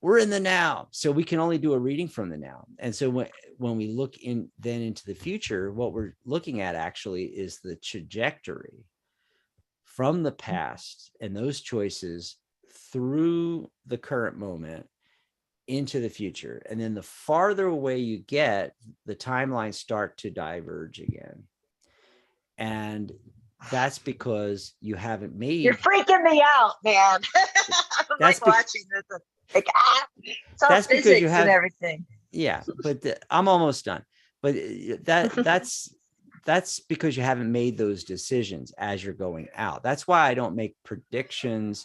S1: we're in the now, so we can only do a reading from the now. And so when we look into the future, what we're looking at actually is the trajectory from the past and those choices through the current moment into the future. And then the farther away you get, the timelines start to diverge again. And that's because you haven't made.
S2: You're freaking me out, man. I'm like watching this. Like, it's all physics and everything.
S1: Yeah, but I'm almost done. But that's because you haven't made those decisions as you're going out. That's why I don't make predictions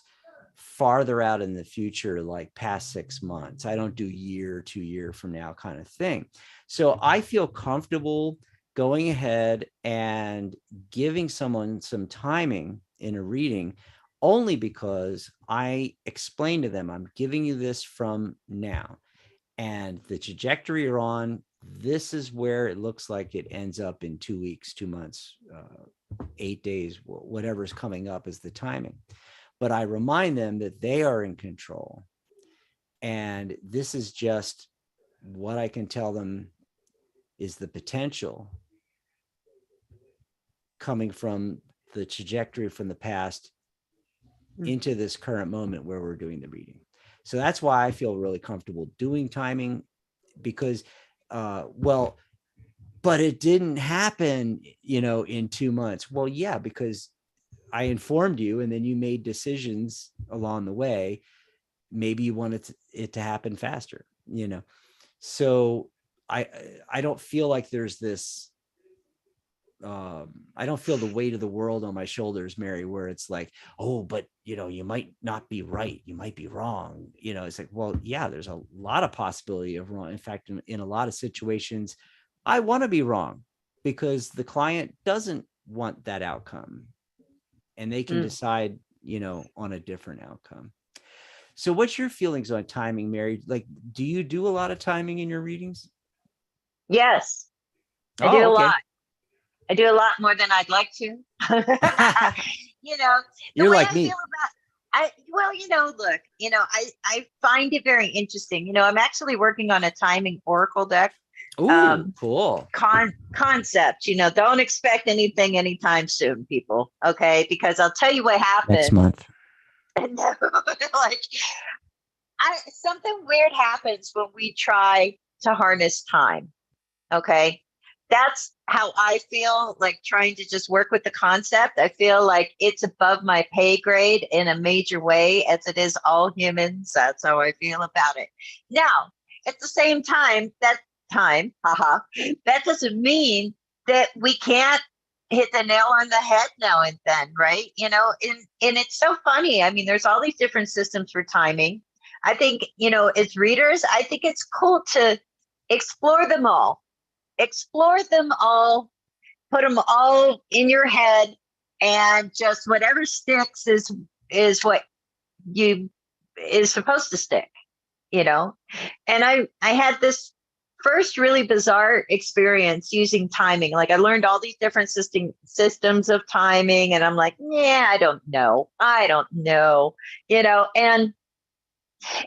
S1: farther out in the future, like past 6 months. I don't do year, 2 year from now kind of thing. So I feel comfortable going ahead and giving someone some timing in a reading only because I explain to them, I'm giving you this from now, and the trajectory you're on, this is where it looks like it ends up in 2 weeks, 2 months, 8 days, whatever's coming up is the timing. But I remind them that they are in control. And this is just what I can tell them is the potential coming from the trajectory from the past into this current moment where we're doing the reading. So that's why I feel really comfortable doing timing, because, but it didn't happen, in 2 months. Well, yeah, because I informed you and then you made decisions along the way. Maybe you wanted it to happen faster, So I don't feel like there's this, I don't feel the weight of the world on my shoulders, Mary, where it's like, oh, but you might not be right. You might be wrong. It's like, well, yeah, there's a lot of possibility of wrong. In fact, in a lot of situations, I want to be wrong because the client doesn't want that outcome and they can decide, on a different outcome. So what's your feelings on timing, Mary? Like, do you do a lot of timing in your readings?
S2: Yes, I do a lot. I do a lot more than I'd like to.
S1: You're like me.
S2: Look, I find it very interesting. I'm actually working on a timing oracle deck.
S1: Ooh, cool.
S2: Concept. Don't expect anything anytime soon, people. Okay, because I'll tell you what
S1: Next
S2: happened.
S1: month.
S2: Like, something weird happens when we try to harness time. Okay. That's how I feel, like trying to just work with the concept. I feel like it's above my pay grade in a major way, as it is all humans. That's how I feel about it. Now, at the same time, that doesn't mean that we can't hit the nail on the head now and then, right? And it's so funny. I mean, there's all these different systems for timing. I think, as readers, I think it's cool to explore them all. Put them all in your head, and just whatever sticks is what you is supposed to stick, And I had this first really bizarre experience using timing. Like, I learned all these different systems of timing, and I'm like, yeah, I don't know, and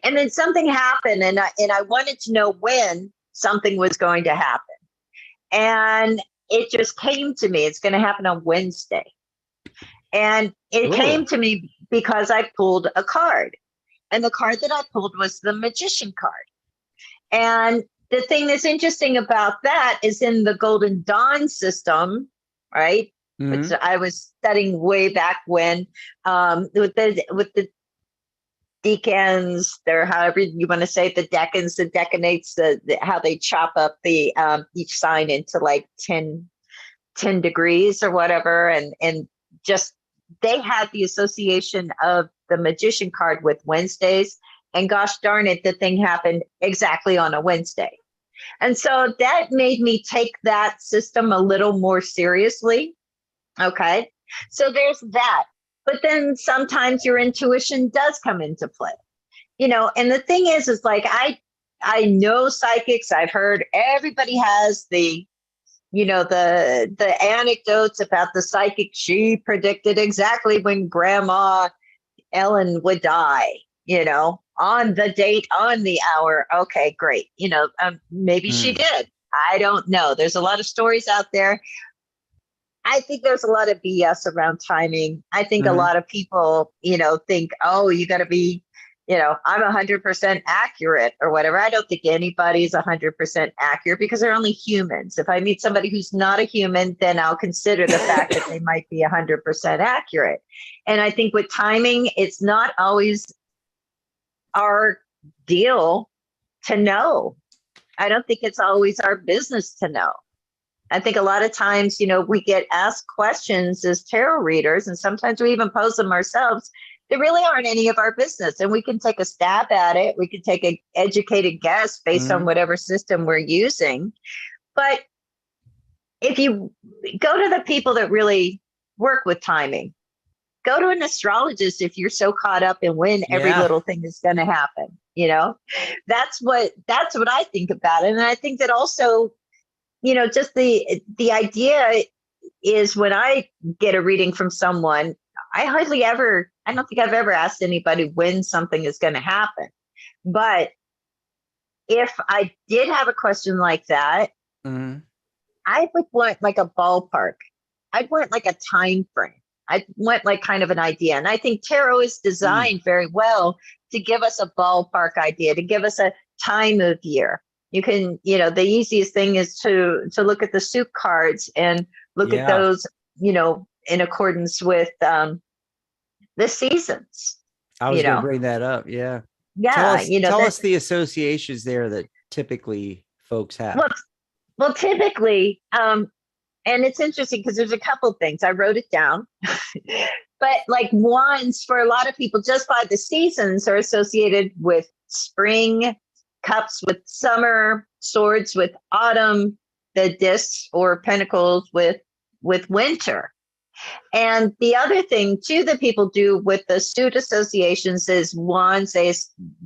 S2: then something happened, and I wanted to know when something was going to happen. And it just came to me. It's going to happen on Wednesday. And it came to me because I pulled a card. And the card that I pulled was the Magician card. And the thing that's interesting about that is, in the Golden Dawn system, right? Which I was studying way back when, with the decans, or however you want to say it, the decans, the decanates, how they chop up the each sign into like 10 degrees or whatever, and just they had the association of the Magician card with Wednesdays, and gosh darn it, the thing happened exactly on a Wednesday. And so that made me take that system a little more seriously. Okay, so there's that. But then sometimes your intuition does come into play, and the thing is like, I know psychics. I've heard everybody has the anecdotes about the psychic. She predicted exactly when Grandma Ellen would die, on the date, on the hour. Okay, great. Maybe she did. I don't know. There's a lot of stories out there. I think there's a lot of BS around timing. I think a lot of people, think, oh, you got to be, I'm 100% accurate or whatever. I don't think anybody's 100% accurate, because they're only humans. If I meet somebody who's not a human, then I'll consider the fact that they might be 100% accurate. And I think with timing, it's not always our deal to know. I don't think it's always our business to know. I think a lot of times, we get asked questions as tarot readers, and sometimes we even pose them ourselves. They really aren't any of our business, and we can take a stab at it. We can take an educated guess based on whatever system we're using. But if you go to the people that really work with timing, go to an astrologist if you're so caught up in when every little thing is going to happen. That's what I think about it. And I think that also, just the idea is, when I get a reading from someone, I don't think I've ever asked anybody when something is going to happen. But if I did have a question like that, I would want like a ballpark. I'd want like a time frame. I want like kind of an idea. And I think tarot is designed very well to give us a ballpark idea, to give us a time of year. You can, the easiest thing is to look at the soup cards and look at those, in accordance with the seasons.
S1: I was going to bring that up. Yeah.
S2: Yeah.
S1: Tell us the associations there that typically folks have.
S2: Well, typically, and it's interesting because there's a couple of things. I wrote it down. But like wands, for a lot of people, just by the seasons, are associated with spring, cups with summer, swords with autumn, the discs or pentacles with winter. And the other thing too that people do with the suit associations is wands.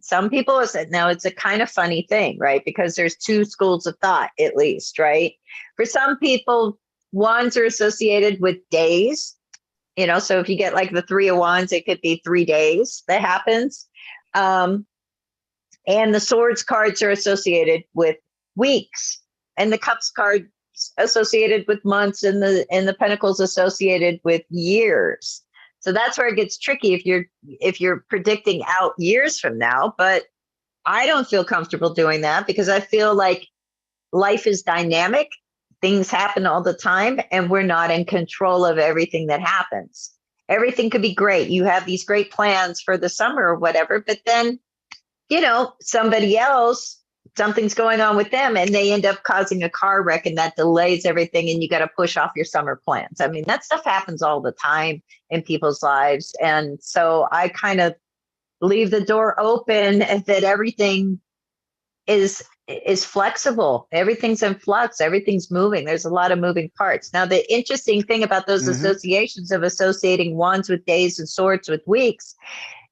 S2: Some people said, now it's a kind of funny thing, right? Because there's two schools of thought, at least, right? For some people, wands are associated with days. So if you get like the 3 of wands, it could be 3 days that happens. And the swords cards are associated with weeks. and the cups card associated with months, and the pentacles associated with years. So that's where it gets tricky if you're predicting out years from now. But I don't feel comfortable doing that because I feel like life is dynamic. Things happen all the time, and we're not in control of everything that happens. Everything could be great. You have these great plans for the summer or whatever, but then, somebody else, something's going on with them, and they end up causing a car wreck, and that delays everything, and you got to push off your summer plans. I mean, that stuff happens all the time in people's lives. And so I kind of leave the door open that everything is flexible. Everything's in flux. Everything's moving. There's a lot of moving parts. Now, the interesting thing about those associations of associating wands with days and swords with weeks,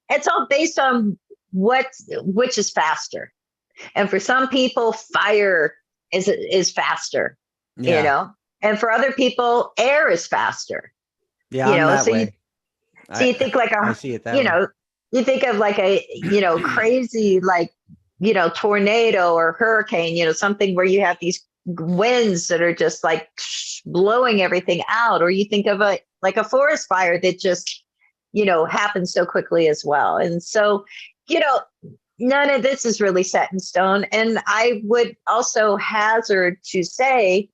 S2: it's all based on which is faster. And for some people, fire is faster, and for other people, air is faster.
S1: Yeah, I'm that way.
S2: You think like
S1: I see it that way.
S2: You think of like a, crazy, like, tornado or hurricane, something where you have these winds that are just like blowing everything out. Or you think of a forest fire that just, happens so quickly as well. And so, none of this is really set in stone. And I would also hazard to say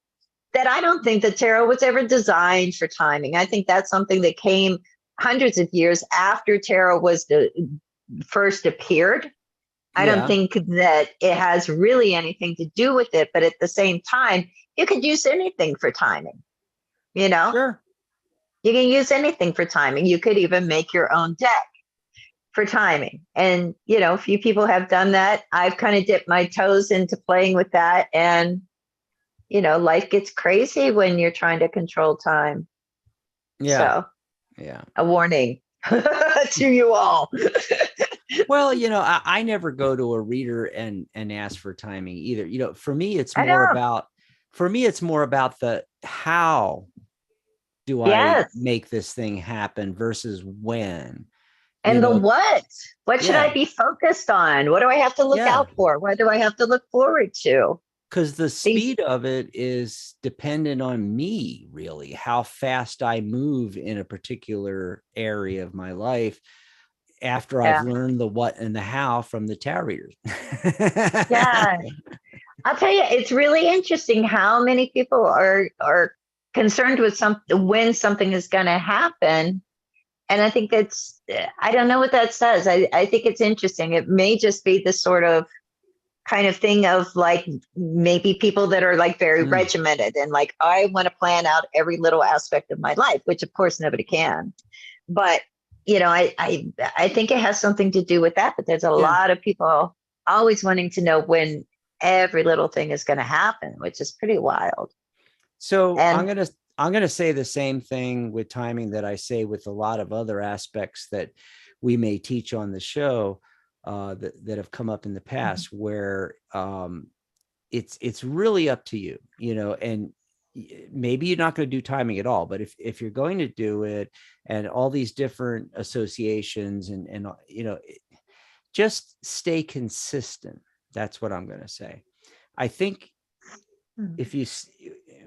S2: that I don't think that tarot was ever designed for timing. I think that's something that came hundreds of years after tarot was first appeared. I don't think that it has really anything to do with it, but at the same time, you could use anything for timing,
S1: Sure.
S2: You can use anything for timing. You could even make your own deck for timing. And, a few people have done that. I've kind of dipped my toes into playing with that. And, life gets crazy when you're trying to control time.
S1: Yeah.
S2: So,
S1: yeah.
S2: A warning to you all.
S1: Well, I never go to a reader and ask for timing either. For me, it's more about the how do I make this thing happen versus when.
S2: And the what should I be focused on? What do I have to look out for? What do I have to look forward to?
S1: Because the speed of it is dependent on me, really, how fast I move in a particular area of my life after I've learned the what and the how from the tarot readers.
S2: Yeah. I'll tell you, it's really interesting how many people are concerned with when something is going to happen. And I think I don't know what that says. I think it's interesting. It may just be this sort of kind of thing of like maybe people that are like very regimented and like, I want to plan out every little aspect of my life, which of course nobody can. But, I think it has something to do with that. But there's a lot of people always wanting to know when every little thing is going to happen, which is pretty wild.
S1: So I'm going to say the same thing with timing that I say with a lot of other aspects that we may teach on the show that have come up in the past, where it's really up to you, and maybe you're not going to do timing at all, but if you're going to do it and all these different associations and just stay consistent. That's what I'm going to say. I think if you,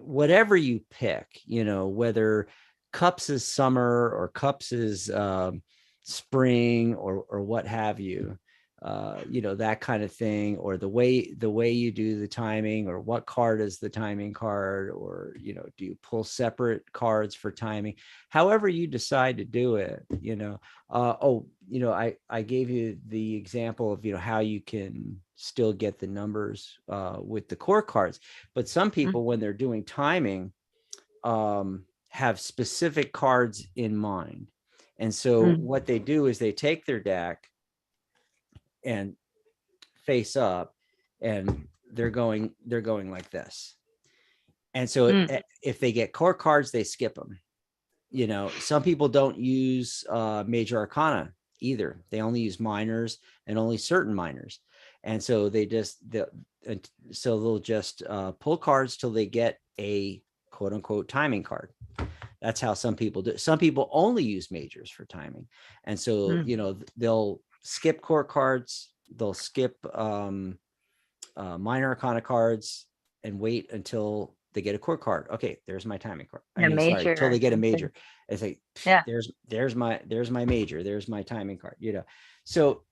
S1: whatever you pick, whether cups is summer or cups is spring or what have you, that kind of thing, or the way you do the timing, or what card is the timing card, or, do you pull separate cards for timing, however you decide to do it, I gave you the example of, how you can still get the numbers with the core cards, but some people, when they're doing timing, have specific cards in mind. And so what they do is they take their deck and face up, and they're going like this. And so if they get core cards, they skip them. Some people don't use major arcana either. They only use minors and only certain minors. And so they'll just pull cards till they get a quote unquote timing card. That's how some people do. Some people only use majors for timing. And so, they'll skip core cards. They'll skip minor arcana cards, and wait until they get a court card. Okay, there's my timing card.
S2: Major
S1: until
S2: or
S1: they get a
S2: something.
S1: major. It's like,
S2: Yeah.
S1: there's my major, there's my timing card, So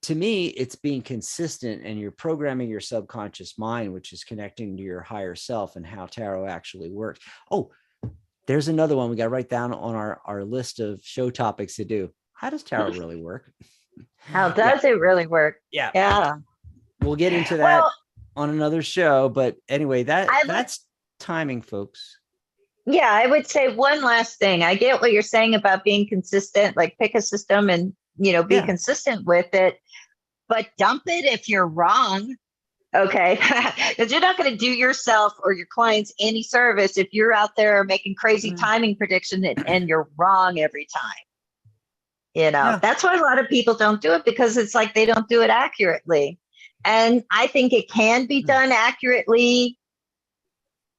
S1: to me, it's being consistent, and you're programming your subconscious mind, which is connecting to your higher self and how tarot actually works. Oh, there's another one we got to write down on our list of show topics to do. How does tarot really work?
S2: How does it really work?
S1: Yeah.
S2: Yeah.
S1: We'll get into that on another show. But anyway, that's timing, folks.
S2: Yeah, I would say one last thing. I get what you're saying about being consistent, like pick a system and, be consistent with it, but dump it if you're wrong. Okay. Because you're not going to do yourself or your clients any service if you're out there making crazy timing predictions and you're wrong every time. That's why a lot of people don't do it, because it's like they don't do it accurately. And I think it can be done accurately,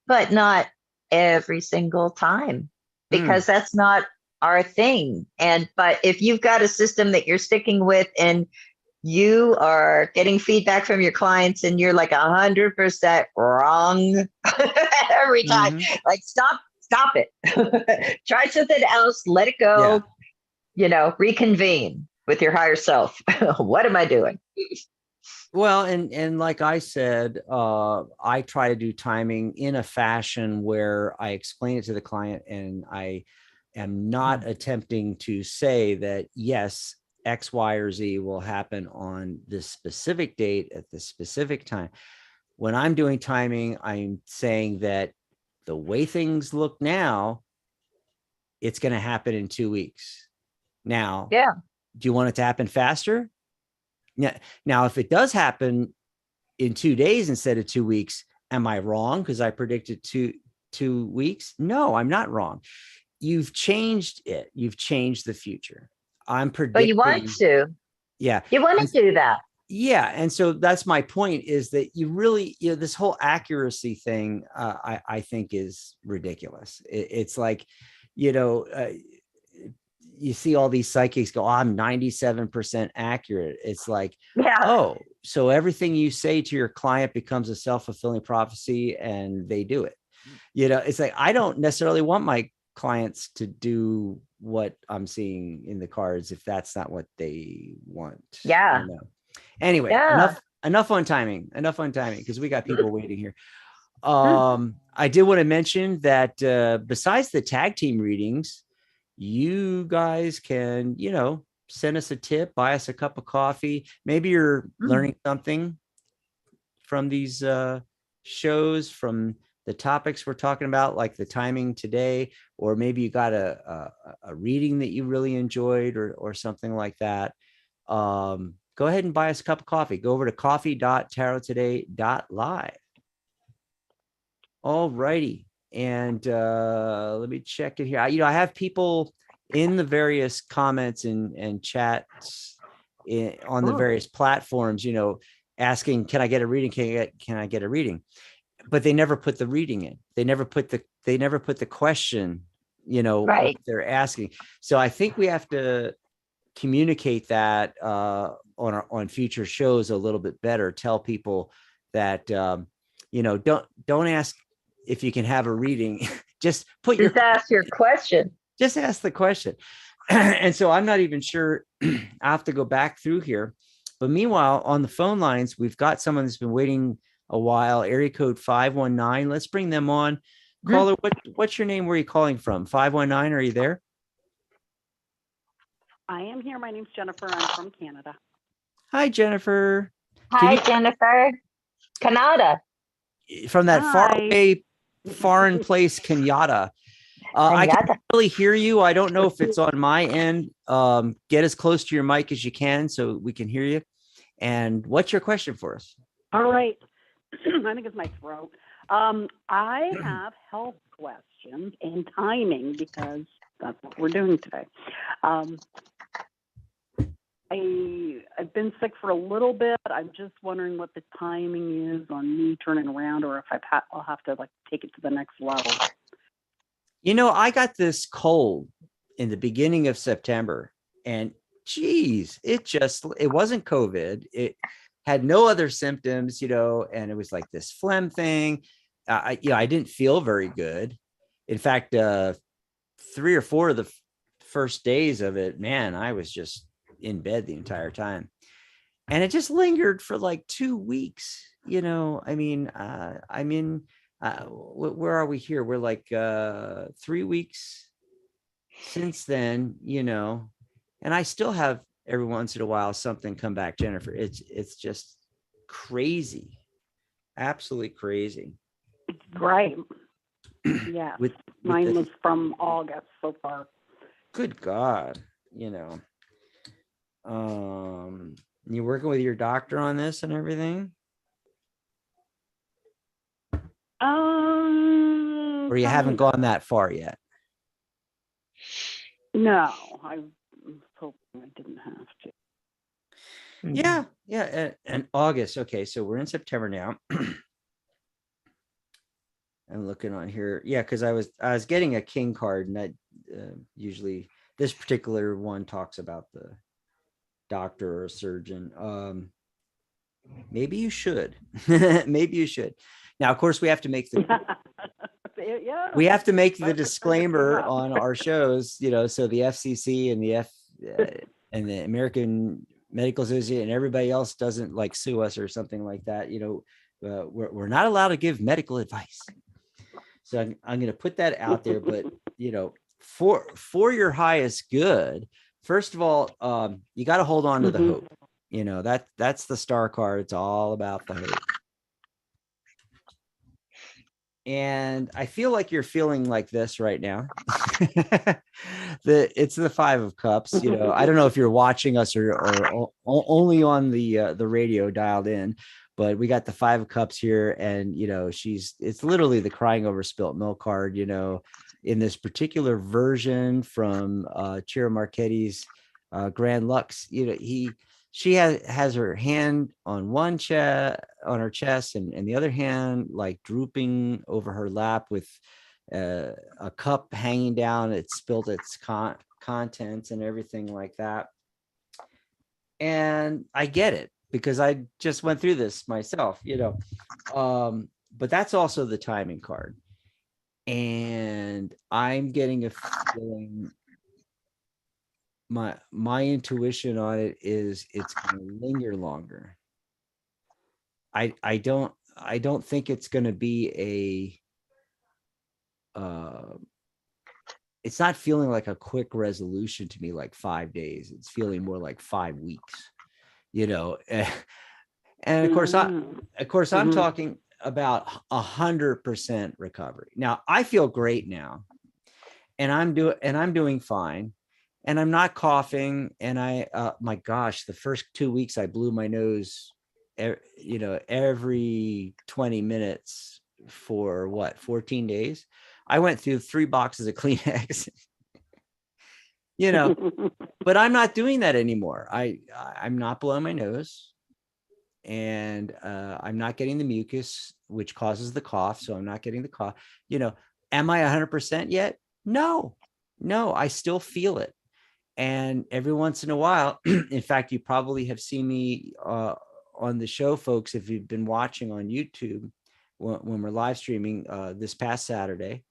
S2: but not every single time, because that's not our thing. But if you've got a system that you're sticking with and you are getting feedback from your clients and you're like 100% wrong every time, like stop it. Try something else, let it go, reconvene with your higher self. What am I doing?
S1: Well, and like I said, I try to do timing in a fashion where I explain it to the client, and I am not attempting to say that, yes, X, Y, or Z will happen on this specific date at this specific time. When I'm doing timing, I'm saying that the way things look now, it's going to happen in 2 weeks. Now, do you want it to happen faster? Yeah. Now, if it does happen in 2 days instead of 2 weeks, am I wrong because I predicted 2 weeks? No, I'm not wrong. You've changed it. You've changed the future. I'm predicting.
S2: But you want to.
S1: Yeah.
S2: You want to do that.
S1: Yeah. And so that's my point, is that you really, this whole accuracy thing, I think is ridiculous. It's like, you see all these psychics go, I'm 97% accurate. It's like, oh, so everything you say to your client becomes a self-fulfilling prophecy and they do it. It's like, I don't necessarily want my clients to do what I'm seeing in the cards if that's not what they want.
S2: Yeah.
S1: Anyway, enough on timing, because we got people waiting here. I did want to mention that besides the tag team readings, you guys can, send us a tip, buy us a cup of coffee. Maybe you're learning something from these shows, from the topics we're talking about, like the timing today, or maybe you got a reading that you really enjoyed or something like that. Go ahead and buy us a cup of coffee. Go over to coffee.tarottoday.live. All righty. And let me check it here. I have people in the various comments and chats on the various platforms, asking, can I get a reading? Can I get a reading? But they never put the reading in. They never put the question, what they're asking. So I think we have to communicate that on future shows a little bit better. Tell people that, don't ask if you can have a reading. Just
S2: ask your question.
S1: Just ask the question. And so I'm not even sure. I have to go back through here. But meanwhile, on the phone lines, we've got someone that's been waiting a while. Area code 519. Let's bring them on. Caller, what's your name? Where are you calling from? 519. Are you there?
S4: I am here. My name's Jennifer. I'm from Canada.
S1: Hi, Jennifer.
S2: Hi, Jennifer. Canada.
S1: From that faraway foreign place, Canada. I can really hear you. I don't know if it's on my end. Get as close to your mic as you can so we can hear you. And what's your question for us?
S4: All right. I think it's my throat. I have health questions and timing, because that's what we're doing today. I've been sick for a little bit. I'm just wondering what the timing is on me turning around, or if I'll have to take it to the next level.
S1: I got this cold in the beginning of September, and geez, it wasn't COVID. had no other symptoms, and it was like this phlegm thing. I didn't feel very good. In fact, 3 or 4 of the first days of it, man, I was just in bed the entire time. And it just lingered for like 2 weeks. I mean, I'm in, where are we here? We're like 3 weeks since then, and I still have every once in a while something come back, Jennifer. It's just crazy. Absolutely crazy.
S4: Right. Yeah.
S1: With
S4: Mine was from August so far.
S1: Good God, you working with your doctor on this and everything? Or you haven't gone that far yet?
S4: No, I was hoping I didn't have to.
S1: Yeah. And August. Okay, so we're in September now. I'm looking on here. Yeah, because I was getting a king card, and that usually this particular one talks about the doctor or a surgeon. Maybe you should. Maybe you should. Now, of course, we have to make the disclaimer on our shows, so the FCC and and the American Medical Association and everybody else doesn't like sue us or something like that. We're not allowed to give medical advice. So I'm going to put that out there. But for your highest good, first of all, you got to hold on to the hope. That's the star card. It's all about the hope. And I feel like you're feeling like this right now. It's the 5 of Cups. I don't know if you're watching us or only on the radio dialed in, but we got the 5 of Cups here, and it's literally the crying over spilt milk card. In this particular version from Chira Marchetti's Grand Lux, she has her hand on one on her chest, and the other hand like drooping over her lap with a cup hanging down. It spilled its contents and everything like that. And I get it, because I just went through this myself, but that's also the timing card. And I'm getting a feeling, my intuition on it is it's going to linger longer. I don't think it's going to be it's not feeling like a quick resolution to me, like 5 days. It's feeling more like 5 weeks, and of course I'm talking about 100% recovery. Now I feel great now, and I'm doing fine. And I'm not coughing. And my gosh, the first 2 weeks I blew my nose, every 20 minutes for 14 days. I went through 3 boxes of Kleenex, but I'm not doing that anymore. I'm not blowing my nose, and I'm not getting the mucus, which causes the cough. So I'm not getting the cough. Am I 100% yet? No, I still feel it. And every once in a while, in fact, you probably have seen me on the show, folks, if you've been watching on YouTube when we're live streaming this past Saturday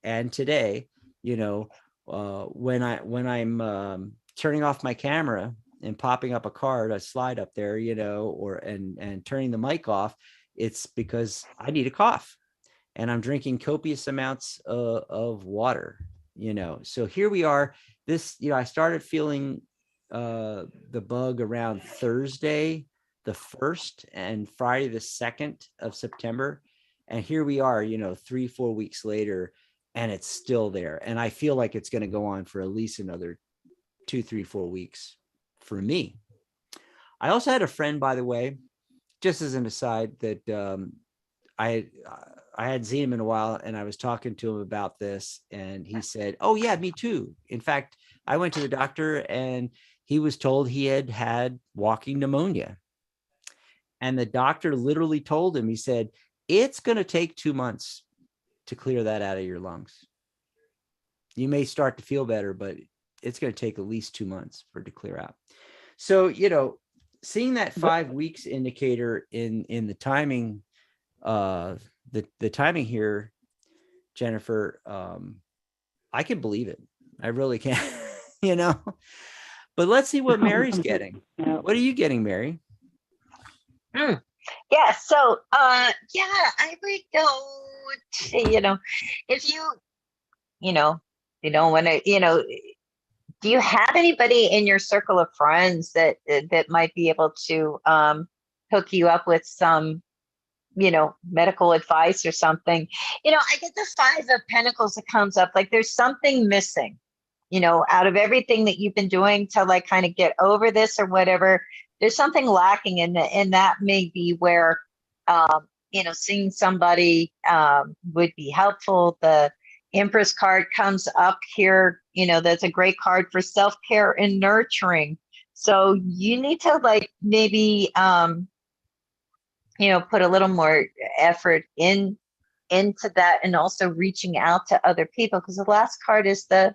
S1: and today, when I'm turning off my camera and popping up a slide up there, and turning the mic off, it's because I need a cough, and I'm drinking copious amounts of water. So here we are. I started feeling the bug around Thursday, the 1st, and Friday, the 2nd of September. And here we are, 3-4 weeks later, and it's still there. And I feel like it's going to go on for at least another 2, 3, 4 weeks for me. I also had a friend, by the way, just as an aside, that I hadn't seen him in a while, and I was talking to him about this, and he said, "Oh yeah, me too. In fact, I went to the doctor, and he was told he had walking pneumonia." And the doctor literally told him, he said, "It's going to take 2 months to clear that out of your lungs. You may start to feel better, but it's going to take at least 2 months for it to clear out." So, seeing that 5 weeks indicator in the timing, the timing here, Jennifer, I can believe it. I really can, you know. But let's see what Mary's getting. What are you getting, Mary?
S2: Yeah. So, yeah, I would go to, if you know, you don't want to, do you have anybody in your circle of friends that might be able to hook you up with some, medical advice or something? I get the 5 of Pentacles that comes up, like there's something missing, out of everything that you've been doing to like kind of get over this or whatever. There's something lacking and that may be where, seeing somebody would be helpful. The Empress card comes up here, that's a great card for self-care and nurturing. So you need to like maybe, put a little more effort into that, and also reaching out to other people, because the last card is the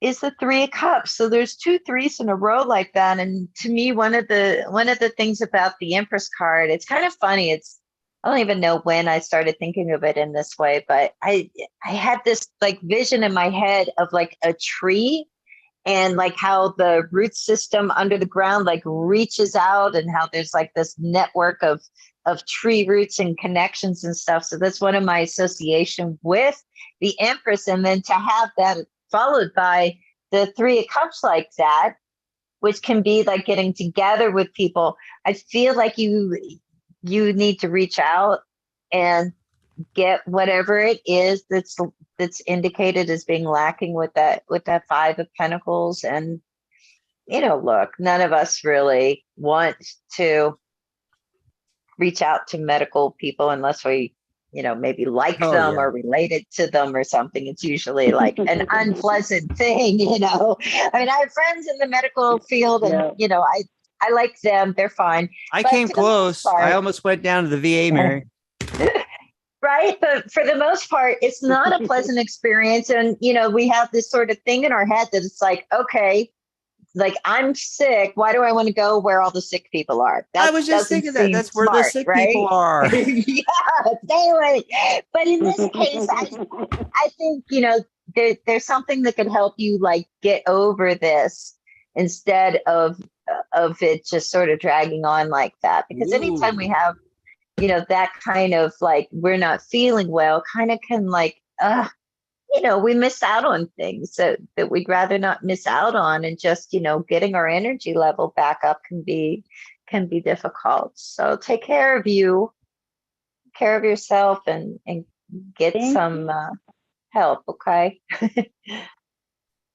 S2: 3 of Cups. So there's 2 threes in a row like that. And to me, one of the things about the Empress card, it's kind of funny. I don't even know when I started thinking of it in this way, but I had this like vision in my head of like a tree, and like how the root system under the ground like reaches out, and how there's like this network of tree roots and connections and stuff. So that's one of my association with the Empress. And then to have that followed by the 3 of Cups like that, which can be like getting together with people. I feel like you need to reach out and get whatever it is that's indicated as being lacking with that 5 of Pentacles. And look, none of us really want to reach out to medical people unless we maybe like them or related to them or something. It's usually like an unpleasant thing. I mean, I have friends in the medical field, and I like them, they're fine.
S1: I came close. I almost went down to the VA, Mary.
S2: Right. But for the most part, it's not a pleasant experience. And, we have this sort of thing in our head that it's like, okay, like I'm sick. Why do I want to go where all the sick people are?
S1: I was just thinking that. That's where the sick people are.
S2: Yeah, stay away. But in this case, I think, there's something that could help you like get over this instead of it just sort of dragging on like that. Because anytime we have, that kind of like, we're not feeling well, kind of can like, we miss out on things that we'd rather not miss out on. And just, getting our energy level back up can be difficult. So take care of yourself and get some help. Okay.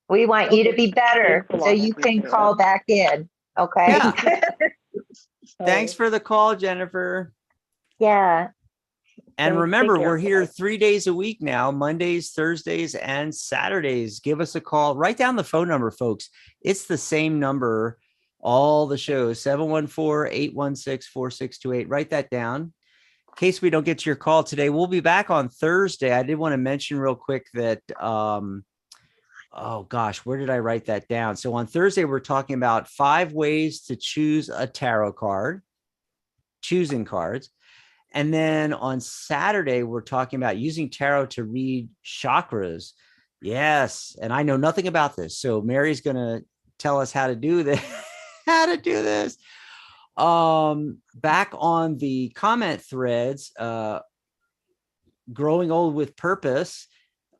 S2: We want you to be better so you can call back in. Okay.
S1: Yeah. Thanks for the call, Jennifer.
S2: Yeah.
S1: And remember, we're here 3 days a week now, Mondays, Thursdays, and Saturdays. Give us a call. Write down the phone number, folks. It's the same number, all the shows, 714-816-4628. Write that down. In case we don't get to your call today, we'll be back on Thursday. I did want to mention real quick that, oh gosh, where did I write that down? So on Thursday, we're talking about 5 ways to choose a tarot card, choosing cards. And then on Saturday, we're talking about using tarot to read chakras. Yes. And I know nothing about this. So Mary's going to tell us how to do this, back on the comment threads, Growing Old with Purpose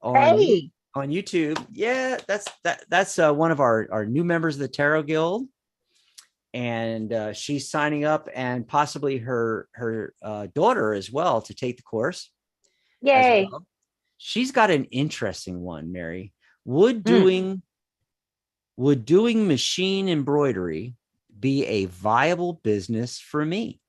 S1: on YouTube. Yeah, that's one of our new members of the Tarot Guild. And she's signing up, and possibly her daughter as well, to take the course.
S2: Yay.
S1: Well. She's got an interesting one, Mary. Would doing machine embroidery be a viable business for me?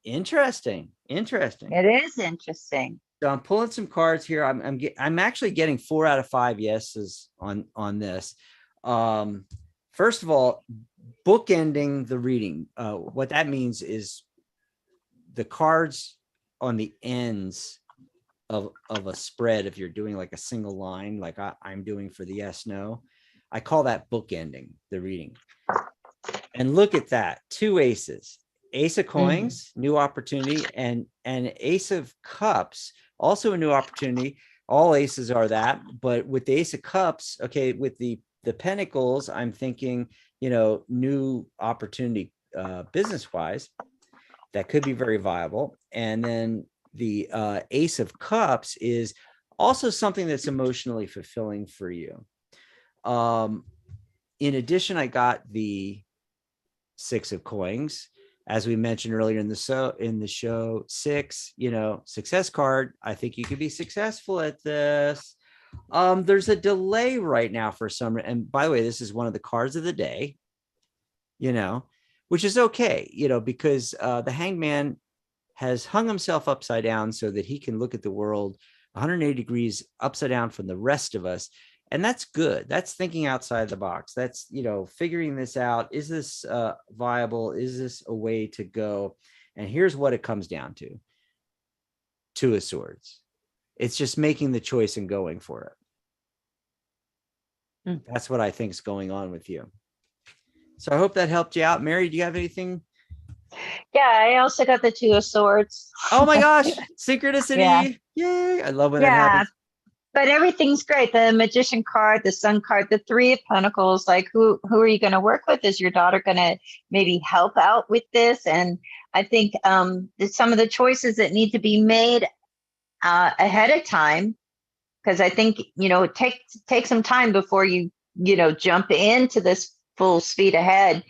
S1: Interesting.
S2: It is interesting.
S1: So I'm pulling some cards here. I'm actually getting 4 out of 5 yeses on this. First of all, bookending the reading. What that means is the cards on the ends of a spread, if you're doing like a single line, like I'm doing for the yes, no, I call that bookending the reading. And look at that, 2 aces, ace of coins, new opportunity, and ace of cups, also a new opportunity. All aces are that, but with the ace of cups, okay, with the pentacles, I'm thinking, new opportunity business wise that could be very viable. And then the ace of cups is also something that's emotionally fulfilling for you. In addition, I got the 6 of coins, as we mentioned earlier in the show, 6, success card. I think you could be successful at this. There's a delay right now for some, and by the way, this is one of the cards of the day, which is okay, because the hangman has hung himself upside down so that he can look at the world 180 degrees upside down from the rest of us. And that's good. That's thinking outside the box. That's, figuring this out. Is this viable? Is this a way to go? And here's what it comes down to. 2 of swords. It's just making the choice and going for it. That's what I think is going on with you. So I hope that helped you out. Mary, do you have anything?
S2: Yeah, I also got the 2 of swords.
S1: Oh my gosh, synchronicity.
S2: Yeah.
S1: Yay. I love when that happens.
S2: But everything's great. The magician card, the sun card, the 3 of pentacles, like who are you going to work with? Is your daughter going to maybe help out with this? And I think some of the choices that need to be made ahead of time, because I think, take some time before you jump into this full speed ahead.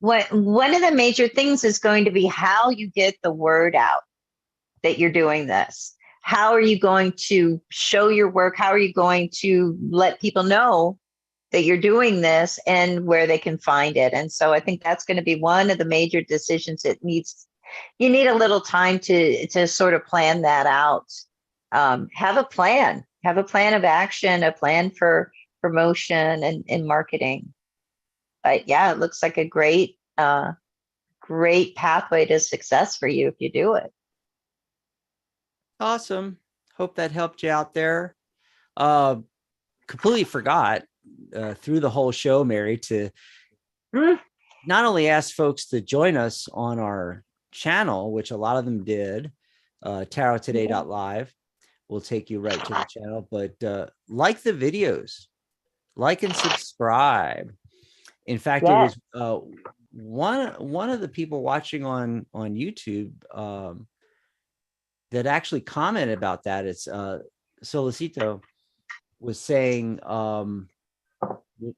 S2: One of the major things is going to be how you get the word out that you're doing this. How are you going to show your work? How are you going to let people know that you're doing this and where they can find it? And so I think that's going to be one of the major decisions you need a little time to sort of plan that out. Have a plan of action, a plan for promotion and marketing. But yeah, it looks like a great pathway to success for you if you do it.
S1: Awesome. Hope that helped you out there. Completely forgot through the whole show, Mary, to not only ask folks to join us on our channel, which a lot of them did, tarottoday.live will take you right to the channel, but like the videos, like and subscribe. In fact, it was one of the people watching on YouTube that actually commented about that. It's Solicito was saying,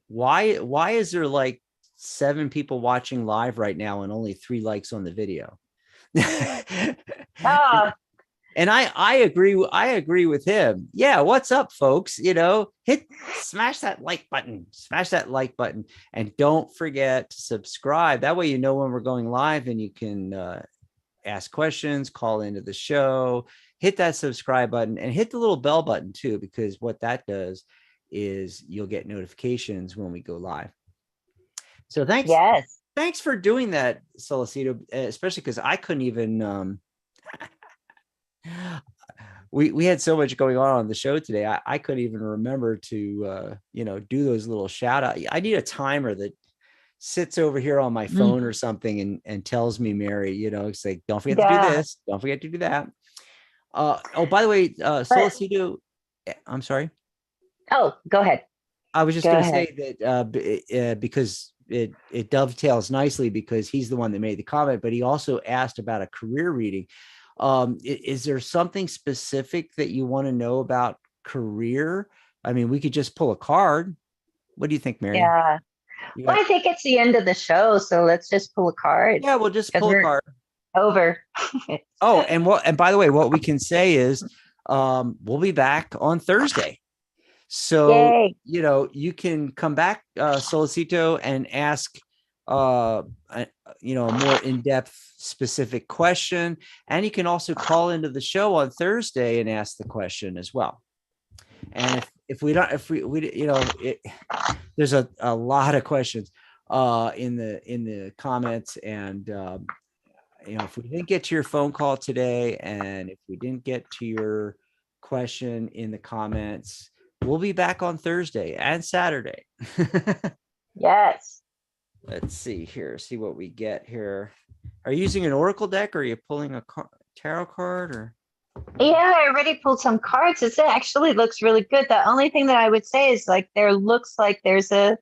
S1: why is there like 7 people watching live right now and only 3 likes on the video? And I agree with him. Yeah, what's up, folks? Smash that like button, and don't forget to subscribe. That way, when we're going live, and you can ask questions, call into the show, hit that subscribe button, and hit the little bell button too, because what that does is you'll get notifications when we go live. So thanks for doing that, Solicito, especially because I couldn't even we had so much going on the show today. I couldn't even remember to do those little shout out. I need a timer that sits over here on my phone or something and tells me, Mary, it's like, don't forget to do this, don't forget to do that. By the way, Solicito, I'm sorry.
S2: Oh, go ahead.
S1: I was just going to say that because it dovetails nicely, because he's the one that made the comment, but he also asked about a career reading. Is there something specific that you want to know about career? I mean, we could just pull a card. What do you think, Mary?
S2: Yeah. Well, I think it's the end of the show, so let's just pull a card.
S1: Yeah, we'll just pull a card.
S2: Over.
S1: And by the way, what we can say is we'll be back on Thursday. So, you can come back, Solicito, and ask a more in-depth specific question. And you can also call into the show on Thursday and ask the question as well. And if we there's a lot of questions in the comments, and if we didn't get to your phone call today, and if we didn't get to your question in the comments, we'll be back on Thursday and Saturday.
S2: Yes.
S1: Let's see here. See what we get here. Are you using an Oracle deck, or are you pulling a tarot card, or?
S2: Yeah, I already pulled some cards. It actually looks really good. The only thing that I would say is like there looks like there's a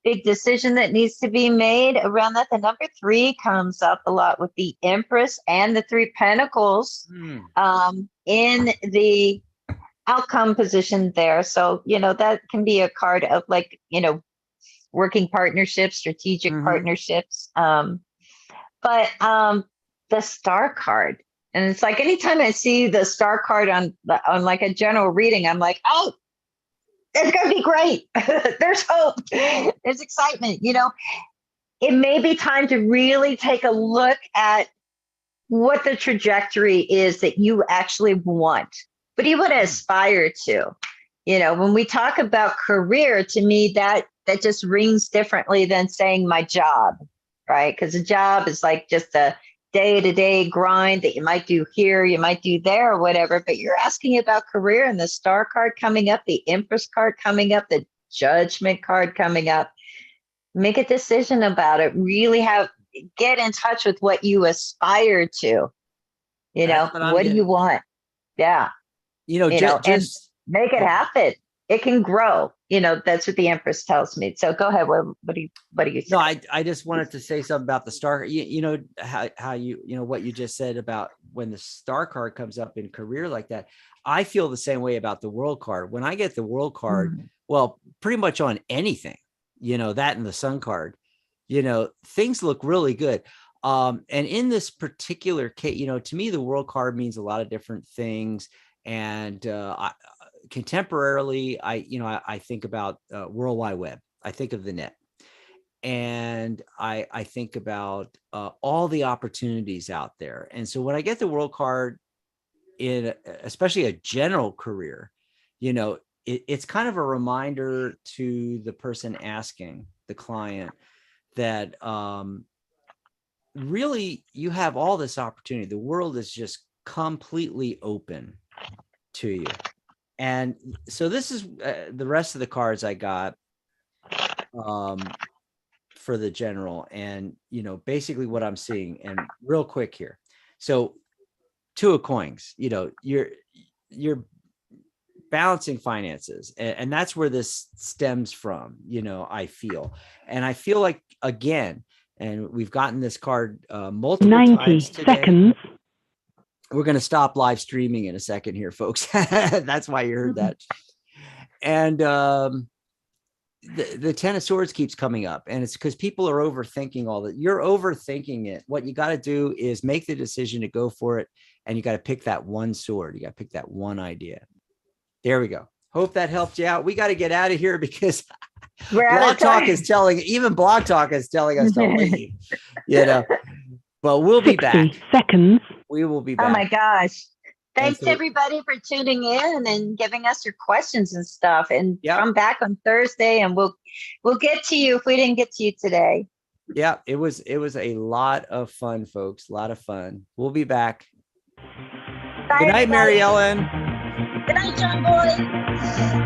S2: big decision that needs to be made around that. The number 3 comes up a lot with the Empress and the 3 Pentacles in the outcome position there. So, that can be a card of like, working partnerships, strategic partnerships. But the Star card, and it's like anytime I see the Star card on like a general reading, I'm like, oh, it's going to be great. There's hope. There's excitement. It may be time to really take a look at what the trajectory is that you actually want. What do you want to aspire to? When we talk about career, to me, that just rings differently than saying my job, right? Because a job is like just a day-to-day grind that you might do here, you might do there, or whatever. But you're asking about career, and the Star card coming up, the Empress card coming up, the Judgment card coming up. Make a decision about it. Really get in touch with what you aspire to. What do you want? Yeah. And make it happen. It can grow. That's what the Empress tells me. So go ahead. What do you say?
S1: No, I just wanted to say something about the Star. How what you just said about when the Star card comes up in career like that. I feel the same way about the World card. When I get the World card, well, pretty much on anything, that and the Sun card, things look really good. And in this particular case, to me, the World card means a lot of different things. And contemporarily, I think about World Wide Web. I think of the net, and I think about all the opportunities out there. And so when I get the World card in, especially a general career, it's kind of a reminder to the person asking, the client, that really you have all this opportunity. The world is just completely open to you. And so this is the rest of the cards I got for the general, and basically what I'm seeing, and real quick here. So 2 of coins, you're balancing finances, and that's where this stems from, I feel like, again, and we've gotten this card multiple
S4: 90
S1: times today.
S4: seconds.
S1: We're going to stop live streaming in a second here, folks. That's why you heard that. And the 10 of Swords keeps coming up, and it's because people are overthinking all that. You're overthinking it. What you got to do is make the decision to go for it, and you got to pick that one sword. You got to pick that one idea. There we go. Hope that helped you out. We got to get out of here because Blog Talk is telling us to leave, but we'll be back.
S4: Seconds.
S1: We will be back.
S2: Oh my gosh. Thanks everybody for tuning in and giving us your questions and stuff. And come back on Thursday, and we'll get to you if we didn't get to you today.
S1: Yeah, it was a lot of fun, folks. A lot of fun. We'll be back.
S2: Bye,
S1: Good night,
S2: everybody.
S1: Mary Ellen.
S2: Good night, John Boy.